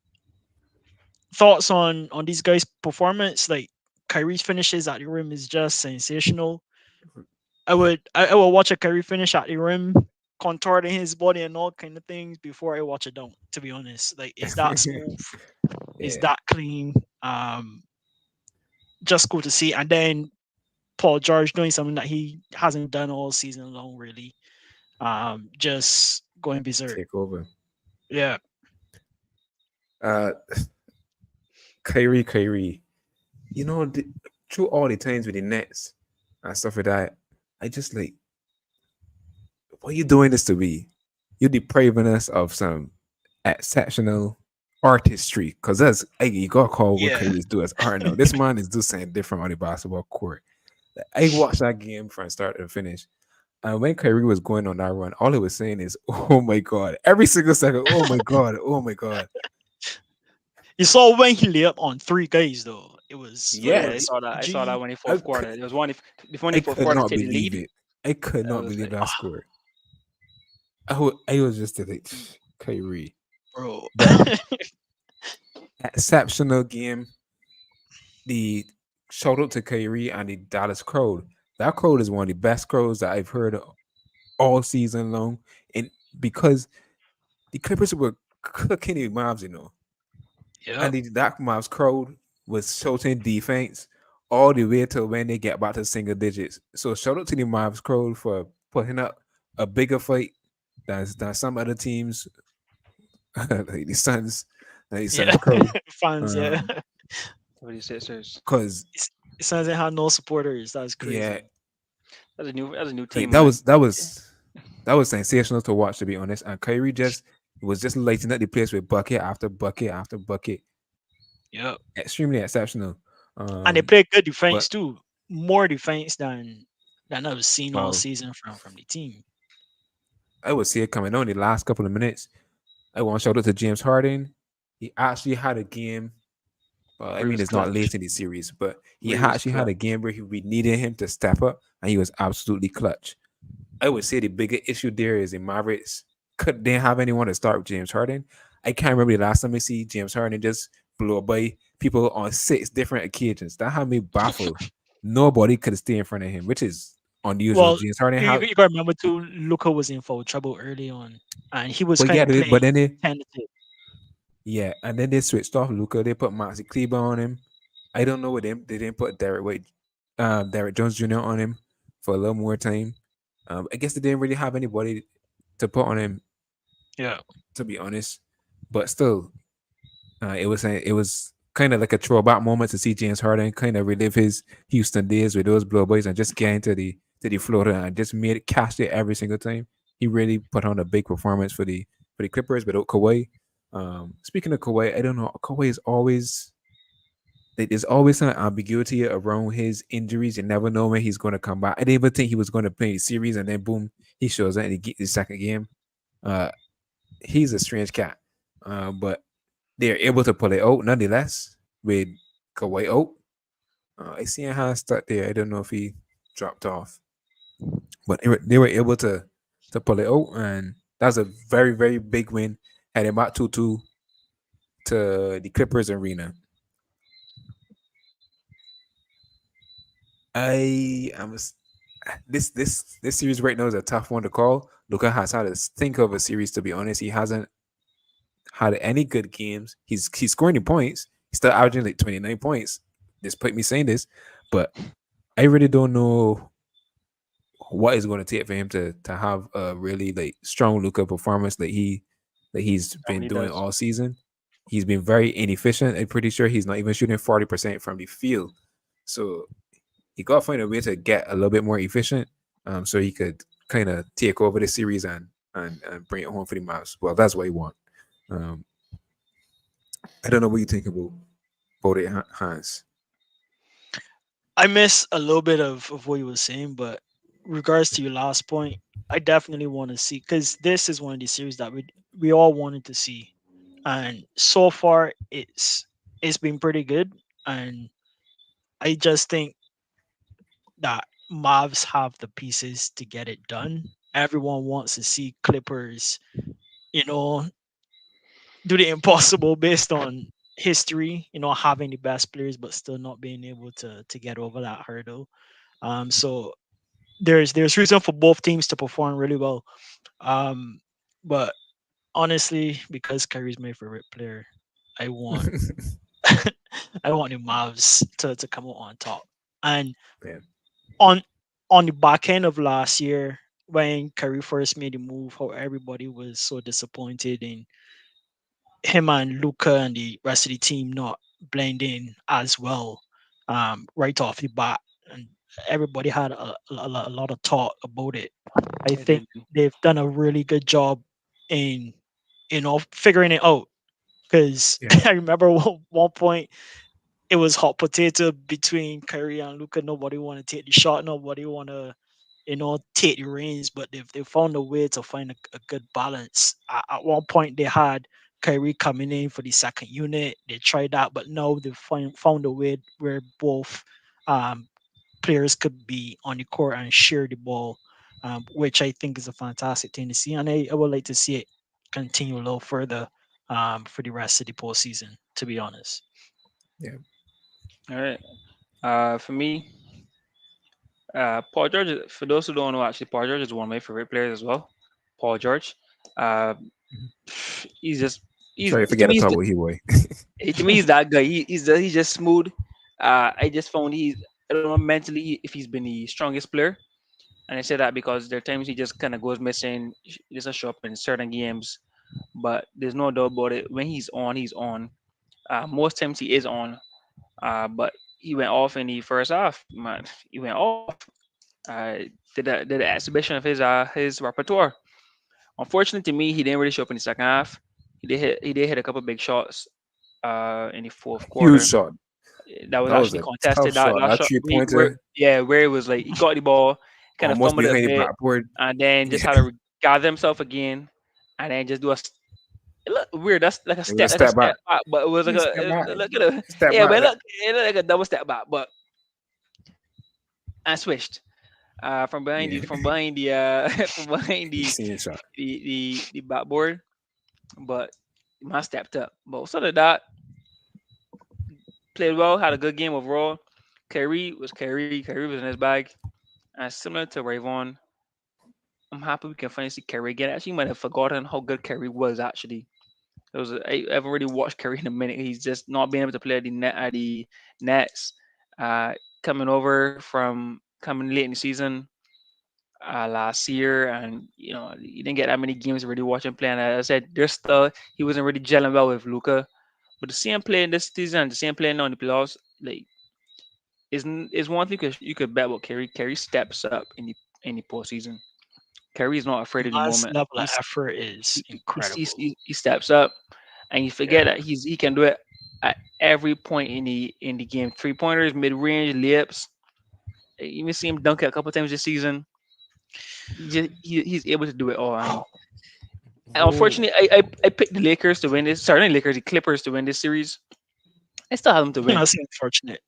Thoughts on these guys' performance? Like Kyrie's finishes at the rim is just sensational. I would watch a Kyrie finish at the rim, contorting his body and all kind of things before I watch a dunk. To be honest, like it's that smooth, it's Yeah, that clean. Just cool to see. And then Paul George doing something that he hasn't done all season long, really. Just going berserk. take over. Yeah, Uh, Kyrie. You know, through all the times with the Nets and stuff like that, I just like, what are you doing this to me? You're depriving us of some exceptional artistry. Cause that's, hey, you gotta call what yeah, Kyrie's do as art now. This man is doing something different on the basketball court. Like, I watched that game from start to finish. And when Kyrie was going on that run, all he was saying is, "Oh my god!" Every single second, "Oh my god! Oh my god!" you saw when he lay up on three guys though. It Yeah, Yeah, I was saw that. I saw that G. when the I, fourth quarter. It was one before the I fourth could quarter to not take the believe lead. it. I could I not was believe like, that ah, score. I was just like, Kyrie. Bro. But exceptional game. The shout out to Kyrie and the Dallas crowd. That crowd is one of the best crowds that I've heard all season long. And because the Clippers were cooking the mobs, Yep. and that Mavs crowd was shouting defense all the way till when they get back to single digits. So shout out to the Mavs crowd for putting up a bigger fight than some other teams, like the Yeah. Suns crowd. Fans, yeah. for the Sixers. Cause It's, it sounds like had no supporters. That's yeah, crazy. That's a new like team, man. that was sensational to watch, to be honest. And Kyrie just was just lighting up the place with bucket after bucket after bucket. Yep. Extremely exceptional. And they Um, play good but defense too. More defense than I've seen all well, season from the team. I would see it coming on the last couple of minutes. I want to shout out to James Harden. He actually had a game. Well, I Where he mean, was it's not clutch. late in the series, but he Where he was actually had clutch. a game where we needed him to step up, and he was absolutely clutch. I would say the bigger issue there is the Mavericks didn't have anyone to start with James Harden. I can't remember the last time I see James Harden just blow by people on 6 different occasions. That had me baffled. Nobody could stay in front of him, which is unusual. Well, James Harden had, you gotta remember too, Luca was in foul trouble early on, and he was but kind yeah, of playing but then tentative. yeah, and then they switched off Luca. They put Maxi Kleber on him. I don't know what they didn't put Derek Jones Jr. on him for a little more time. I guess they didn't really have anybody to put on him, Yeah. to be honest. But still, it was kind of like a throwback moment to see James Harden kind of relive his Houston days with those blow boys and just get into the Florida and just made it catch it every single time. He really put on a big performance for the Clippers without Kawhi. Speaking of Kawhi, I don't know. Kawhi is always there's always some ambiguity around his injuries. You never know when he's going to come back. I didn't even think he was going to play the series, and then boom, he shows up in the second game. Uh, he's a strange cat, but they're able to pull it out nonetheless with Kawhi out. I see how stuck there. I don't know if he dropped off, but they were able to pull it out, and that's a very very big win. Heading back 2-2 to the Clippers arena. I am this series right now is a tough one to call. Luka has had to think of a series, to be honest. He hasn't had any good games. He's scoring the points. He's still averaging like 29 points, despite me saying this. But I really don't know what is going to take for him to have a really like strong Luka performance that he's been Normally doing does. all season. He's been very inefficient. I'm pretty sure he's not even shooting 40% from the field. So he got to find a way to get a little bit more efficient, so he could kind of take over the series and bring it home for the Mavs. Well, that's what he want. Um, I don't know what you think about it, Hans. I miss a little bit of what you were saying, but regards to your last point, I definitely want to see because this is one of the series that we all wanted to see, and so far it's been pretty good, and I just think that Mavs have the pieces to get it done. Everyone wants to see Clippers, you know, do the impossible based on history, having the best players but still not being able to get over that hurdle. So there's reason for both teams to perform really well. Um, but honestly, because Kyrie's my favorite player, I want I want the Mavs to come out on top. And Yeah. on on the back end of last year, when Kyrie first made the move, how everybody was so disappointed in him and Luca and the rest of the team not blending as well, right off the bat, and everybody had a lot of talk about it. I I did. think they've done a really good job in figuring it out. Because Yeah. I remember one point it was hot potato between Kyrie and Luca. Nobody want to take the shot. Nobody want to, take the reins. But they found a way to find a good balance. At one point, they had Kyrie coming in for the second unit. They tried that, but now they found a way where both um, players could be on the court and share the ball, which I think is a fantastic thing to see. And I would like to see it continue a little further for the rest of the postseason, to be honest. Yeah. All right. For me, Paul George. For those who don't know, actually, Paul George is one of my favorite players as well. Paul George. Uh, Mhm. he's just I'm he's sure you to forget to me he's talk about he boy. to me he's that guy. He's just smooth. I just found I don't know mentally if he's been the strongest player, and I say that because there are times he just kind of goes missing. He doesn't show up in certain games, but there's no doubt about it. When he's on, he's on. Most times he is on. But he went off in the first half. Man, he went off. Did the exhibition of his repertoire. Unfortunately to me, he didn't really show up in the second half. He did hit a couple big shots in the fourth Huge quarter. shot. That was That was actually a tough contested. That shot. that That shot three where pointer yeah, where it was like he got the ball, kind of almost fumbled it a behind the bit, backboard. and then just Yeah. had to gather himself again, and then just it looked weird. That's It was a like a step back. step back, but it was like Yeah, step back. look at a Step yeah, back. but That, it looked like a double step back, but I switched yeah. from behind the from behind Insane shot. the backboard, but man stepped up. But outside of that, played well, had a good game overall. Kyrie was Kyrie. Kyrie was in his bag. And similar to Rayvon, I'm happy we can finally see Kyrie again. I actually might have forgotten how good Kyrie was actually. I haven't really watched Kyrie in a minute. He's just not being able to play at the Nets. Uh, coming over from coming late in the season last year, and he didn't get that many games to really watch him play. And as I said, there's still he wasn't really gelling well with Luca. But the same play in this season, the same play now in the playoffs, like is one thing you could bet about Kerry. Kerry steps up in the postseason. Kerry's not afraid of the Man's moment. level of effort is incredible. He steps up, and you forget Yeah. that he can do it at every point in the game. 3 pointers, mid range, layups. You even see him dunk it a couple times this season. He's able to do it all. And Whoa. unfortunately, I picked the Lakers to win this. Sorry, not Lakers, the Clippers to win this series. I still have them to win, That's unfortunate.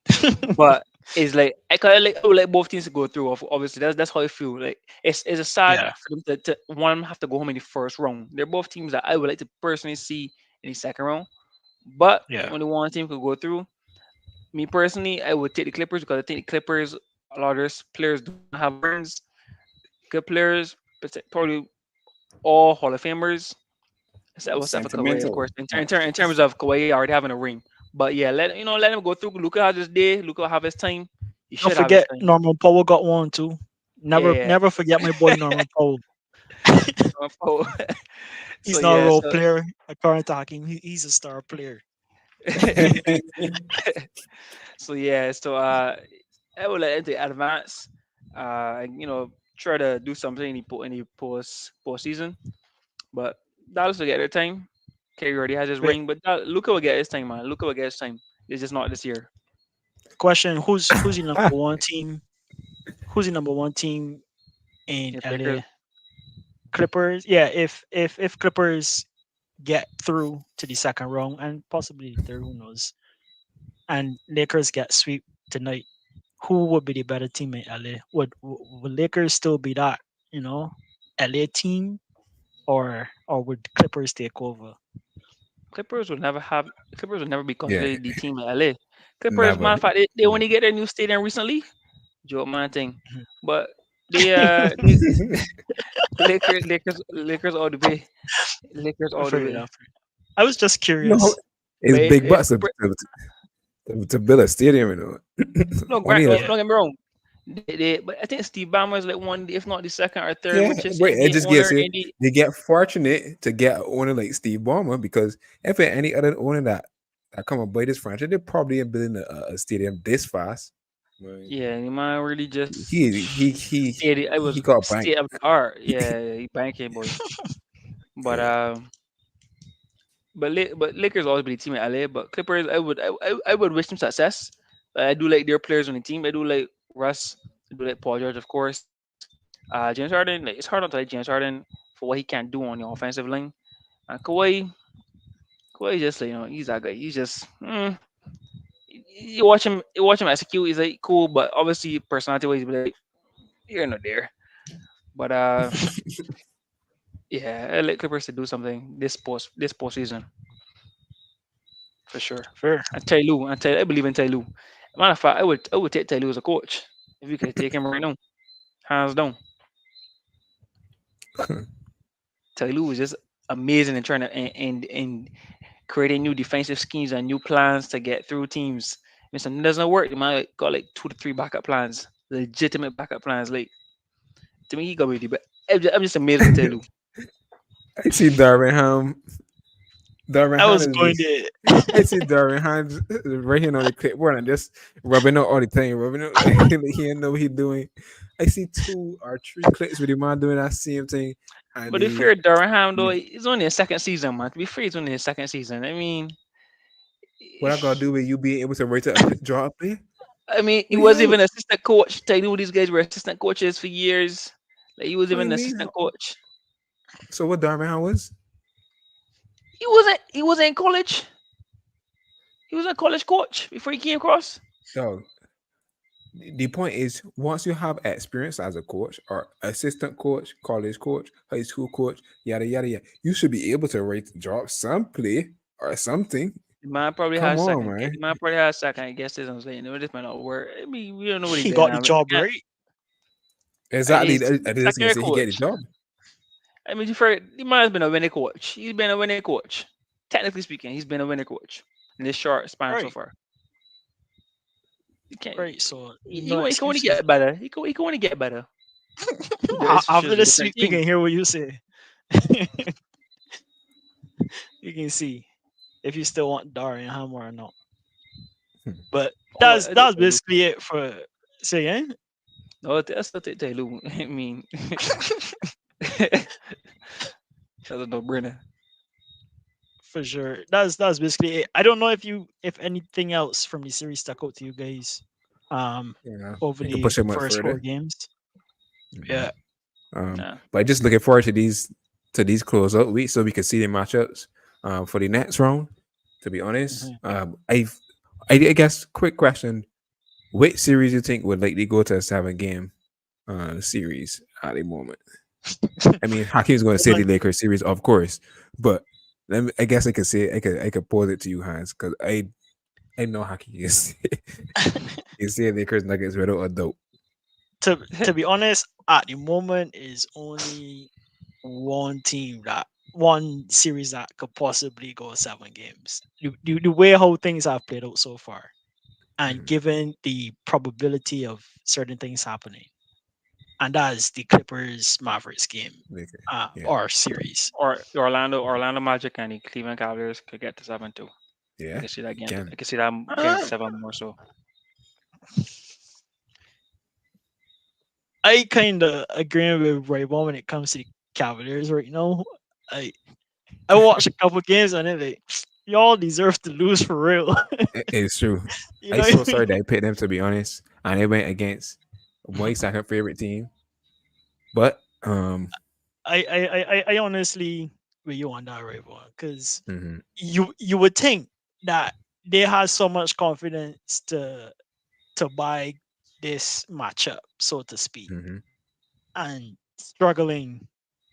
but it's like I would like both teams to go through. Obviously, that's how I feel. Like it's a sad Yeah, for them to one of them have to go home in the first round. They're both teams that I would like to personally see in the second round. But yeah. only one team could go through. Me personally, I would take the Clippers because I think the Clippers, a lot of their players do not have rings. Good players, but probably all Hall of Famers. Except for Kawhi, of Sentimental. course. In terms of Kawhi already having a ring, but yeah, let him go through. Luka has his day. Luka will have his time. He Don't should have his forget time. Norman Powell got one too. Yeah, Never yeah. never forget my boy Norman Powell. Oh, so He's not a yeah, role player according to Hakim. He's a star player. so I would like him to advance. And, try to do something in the post season. But Dallas will get their time. Kerry already has his Wait, ring, but Luka will get his time, man. Luka will get his time. It's just not this year. question: Who's the number Ah, one team? Who's the number one team in If Lakers, LA? Clippers. Yeah, if Clippers get through to the second round and possibly the third, who knows? and Lakers get sweep tonight, who would be the better team in LA? Would Lakers still be that, you know, LA team, or would Clippers take over? Clippers would never have Clippers would never be Yeah, considered the team in LA. Clippers, never. matter of fact, they only Never. get their new stadium recently. Joke man thing. But they Lakers all the way. Lakers all the Fair way. enough. I was just No, curious. it's But big if bucks to build a stadium, you know. no, Only a, don't Yeah, get me wrong. But I think Steve Ballmer is like one, if not the second or third yeah, richest wait, it NBA just gets owner it. in the. They get fortunate to get an owner like Steve Ballmer because if any other owner that come and buy this franchise, they're probably in building a stadium this fast. Right. Yeah, the man really just He I was he got bank. state of the art. Yeah, he banking boy. But Yeah. but Lakers always be the team in LA. But Clippers, I would wish them success. I do like their players on the team. I do like Russ. I do like Paul George, of course. James Harden, like, it's hard not to like James Harden for what he can do on the offensive line. And Kawhi just like he's that guy. He's just you watch him execute. He's like cool, but obviously personality wise, he's like you're not there. But yeah, I like Clippers to do something this postseason for sure. fair. I believe in Ty Lue. Matter of fact, I would take Ty Lue as a coach if you could take him right now, hands down. Ty Lue was just amazing in trying to and creating new defensive schemes and new plans to get through teams. When something doesn't work, you might got like 2 to 3 backup plans, legitimate backup plans. Like to me, he got really. But I'm just amazed with Ty Lue. I see Darvin Ham. Darvin I Ham was is going just. to. I see Darvin Ham right here on the clipboard and just rubbing out all the time, rubbing out like he didn't know what he doing. I see 2 or 3 clips with the man doing that same thing, and But to be fair, Durham though, the it's only his second season, man. To be fair, it's only his second season. I mean, what I gotta do with you being able to write a draw a play? he What do you was mean? even assistant coach. Tell you these guys were assistant coaches for years. Like he was What do even you an mean? assistant coach. So what Darvin Ham was? He wasn't in college. He was a college coach before he came across. Dog. The point is, once you have experience as a coach or assistant coach, college coach, high school coach, yada yada yada, you should be able to write drop some play or something. The man probably Come had on, second. man. The man probably had second guesses. I'm saying, no, this might not work. I mean, we don't know what he He did got the now. But job right. Exactly. he's I just second gonna year say he get the coach. job. I mean, the man has been a winning coach. He's been a winning coach. Technically speaking, he's been a winning coach in this short span so Right, far. You can't. right. So He, no he can only excuses. get better. He can only get better. If there is After choose a the different sweep, we team. can hear what you say. You can see if you still want Darian Hammer or not. Hmm. But Oh, that's basically it for say again. no, that's not it, Taylor. I mean, that's a no-brainer. For sure. That's basically it. I don't know if anything else from the series stuck out to you guys um Yeah, over to the push it much first four further. games. Mhm. Yeah. Nah. But just looking forward to these closeout weeks so we can see the matchups for the next round. To be honest, Mhm. I guess quick question: which series you think would likely go to a 7 game series at the moment? I mean, Hakeem's going to say the Hold Lakers series, of course, but I guess I could say I could pose it to you, Hans, because I know Hakeem is on. you say Lakers Nuggets without a doubt. To be honest, at the moment is only one series that could possibly go 7 games. The way how things have played out so far, and Mhm. given the probability of certain things happening, and that is the Clippers Mavericks game, Lakers, yeah, or series. Or the Orlando Magic and the Cleveland Cavaliers could get to 7 too. I yeah, can see that game. can. I can see that getting to Uh, 7 more so. I kind of agree with Raybon when it comes to the Cavaliers right now. I I watched a couple games and then like, y'all deserve to lose for real. It's true. You I'm know what so I mean? sorry that I picked them to be honest, and they went against my second favorite team. But I honestly with you on that, Raybon, because mhm, you would think that they had so much confidence to buy this matchup, so to speak, Hmm. and struggling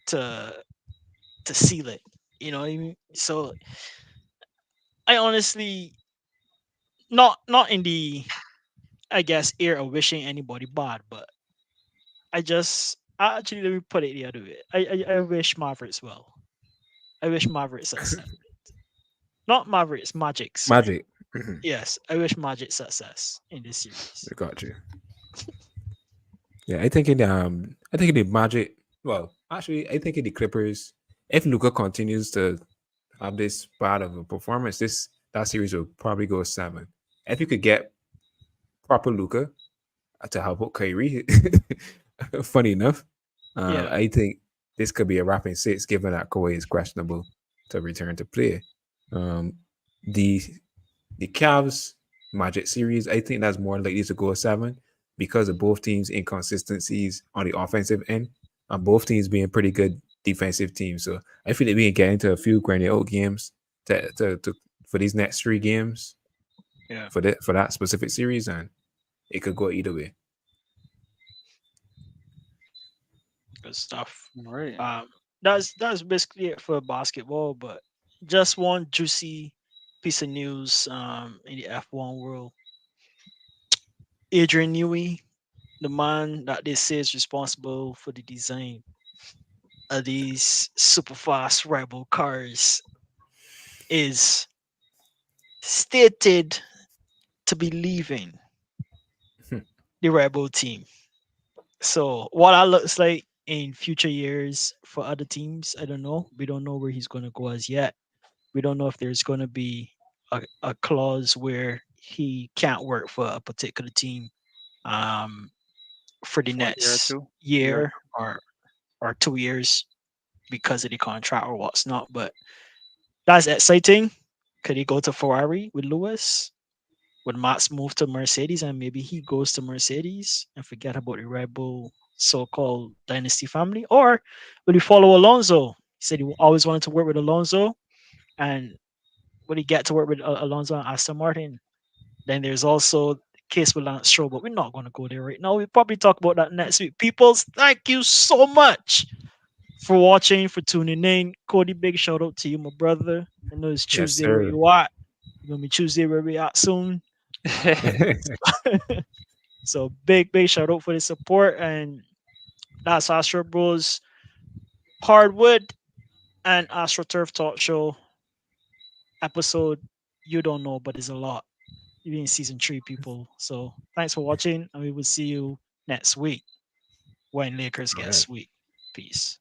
to to seal it. You know what I mean? So I honestly not in the, I guess, ear of wishing anybody bad, but I actually, let me put it the other way. I wish Mavericks well. I wish Mavericks success. Not Mavericks, Magic. Sorry. Magic. Hmm. Yes, I wish Magic success in this series. I got you. Yeah, I think in the Magic. Well, actually, I think in the Clippers, if Luca continues to have this bad of a performance, this that series will probably go seven. If you could get proper Luca to help out Kyrie, funny enough, Yeah, I think this could be a wrapping six, given that Kawhi is questionable to return to play. Um, the the Cavs Magic series, I think that's more likely to go seven because of both teams' inconsistencies on the offensive end, and both teams being pretty good defensive teams. So I feel like we can get into a few granny out games to for these next three games yeah, for that specific series, and it could go either way. good stuff. All right. Um, that's basically it for basketball. But just one juicy piece of news in the F1 world. Adrian Newey, the man that they say is responsible for the design of these super fast rival cars, is stated to be leaving the rival team. So what that looks like in future years for other teams, I don't know. We don't know where he's going to go as yet. We don't know if there's going to be a clause where he can't work for a particular team um, for the For a year or next two. Year. year or 2 years because of the contract or what's not. But that's exciting. Could he go to Ferrari with Lewis? Would Max move to Mercedes and maybe he goes to Mercedes and forget about the Red Bull so-called dynasty family? Or would he follow Alonso? He said he always wanted to work with Alonso, and would he get to work with Alonso and Aston Martin? Then there's also the case with Lance Stroll, but we're not going to go there right now. We'll probably talk about that next week. Peoples, thank you so much for watching, for tuning in. Cody, big shout out to you, my brother. I know it's Yes, Tuesday where sir. you at. It's gonna be Tuesday where we at soon. So big shout out for the support, and that's Astro Bros Hardwood and Astro Turf Talk Show episode. You don't know, but it's a lot. You're in season 3, people. So thanks for watching, and we will see you next week when Lakers All get right. sweet. Peace.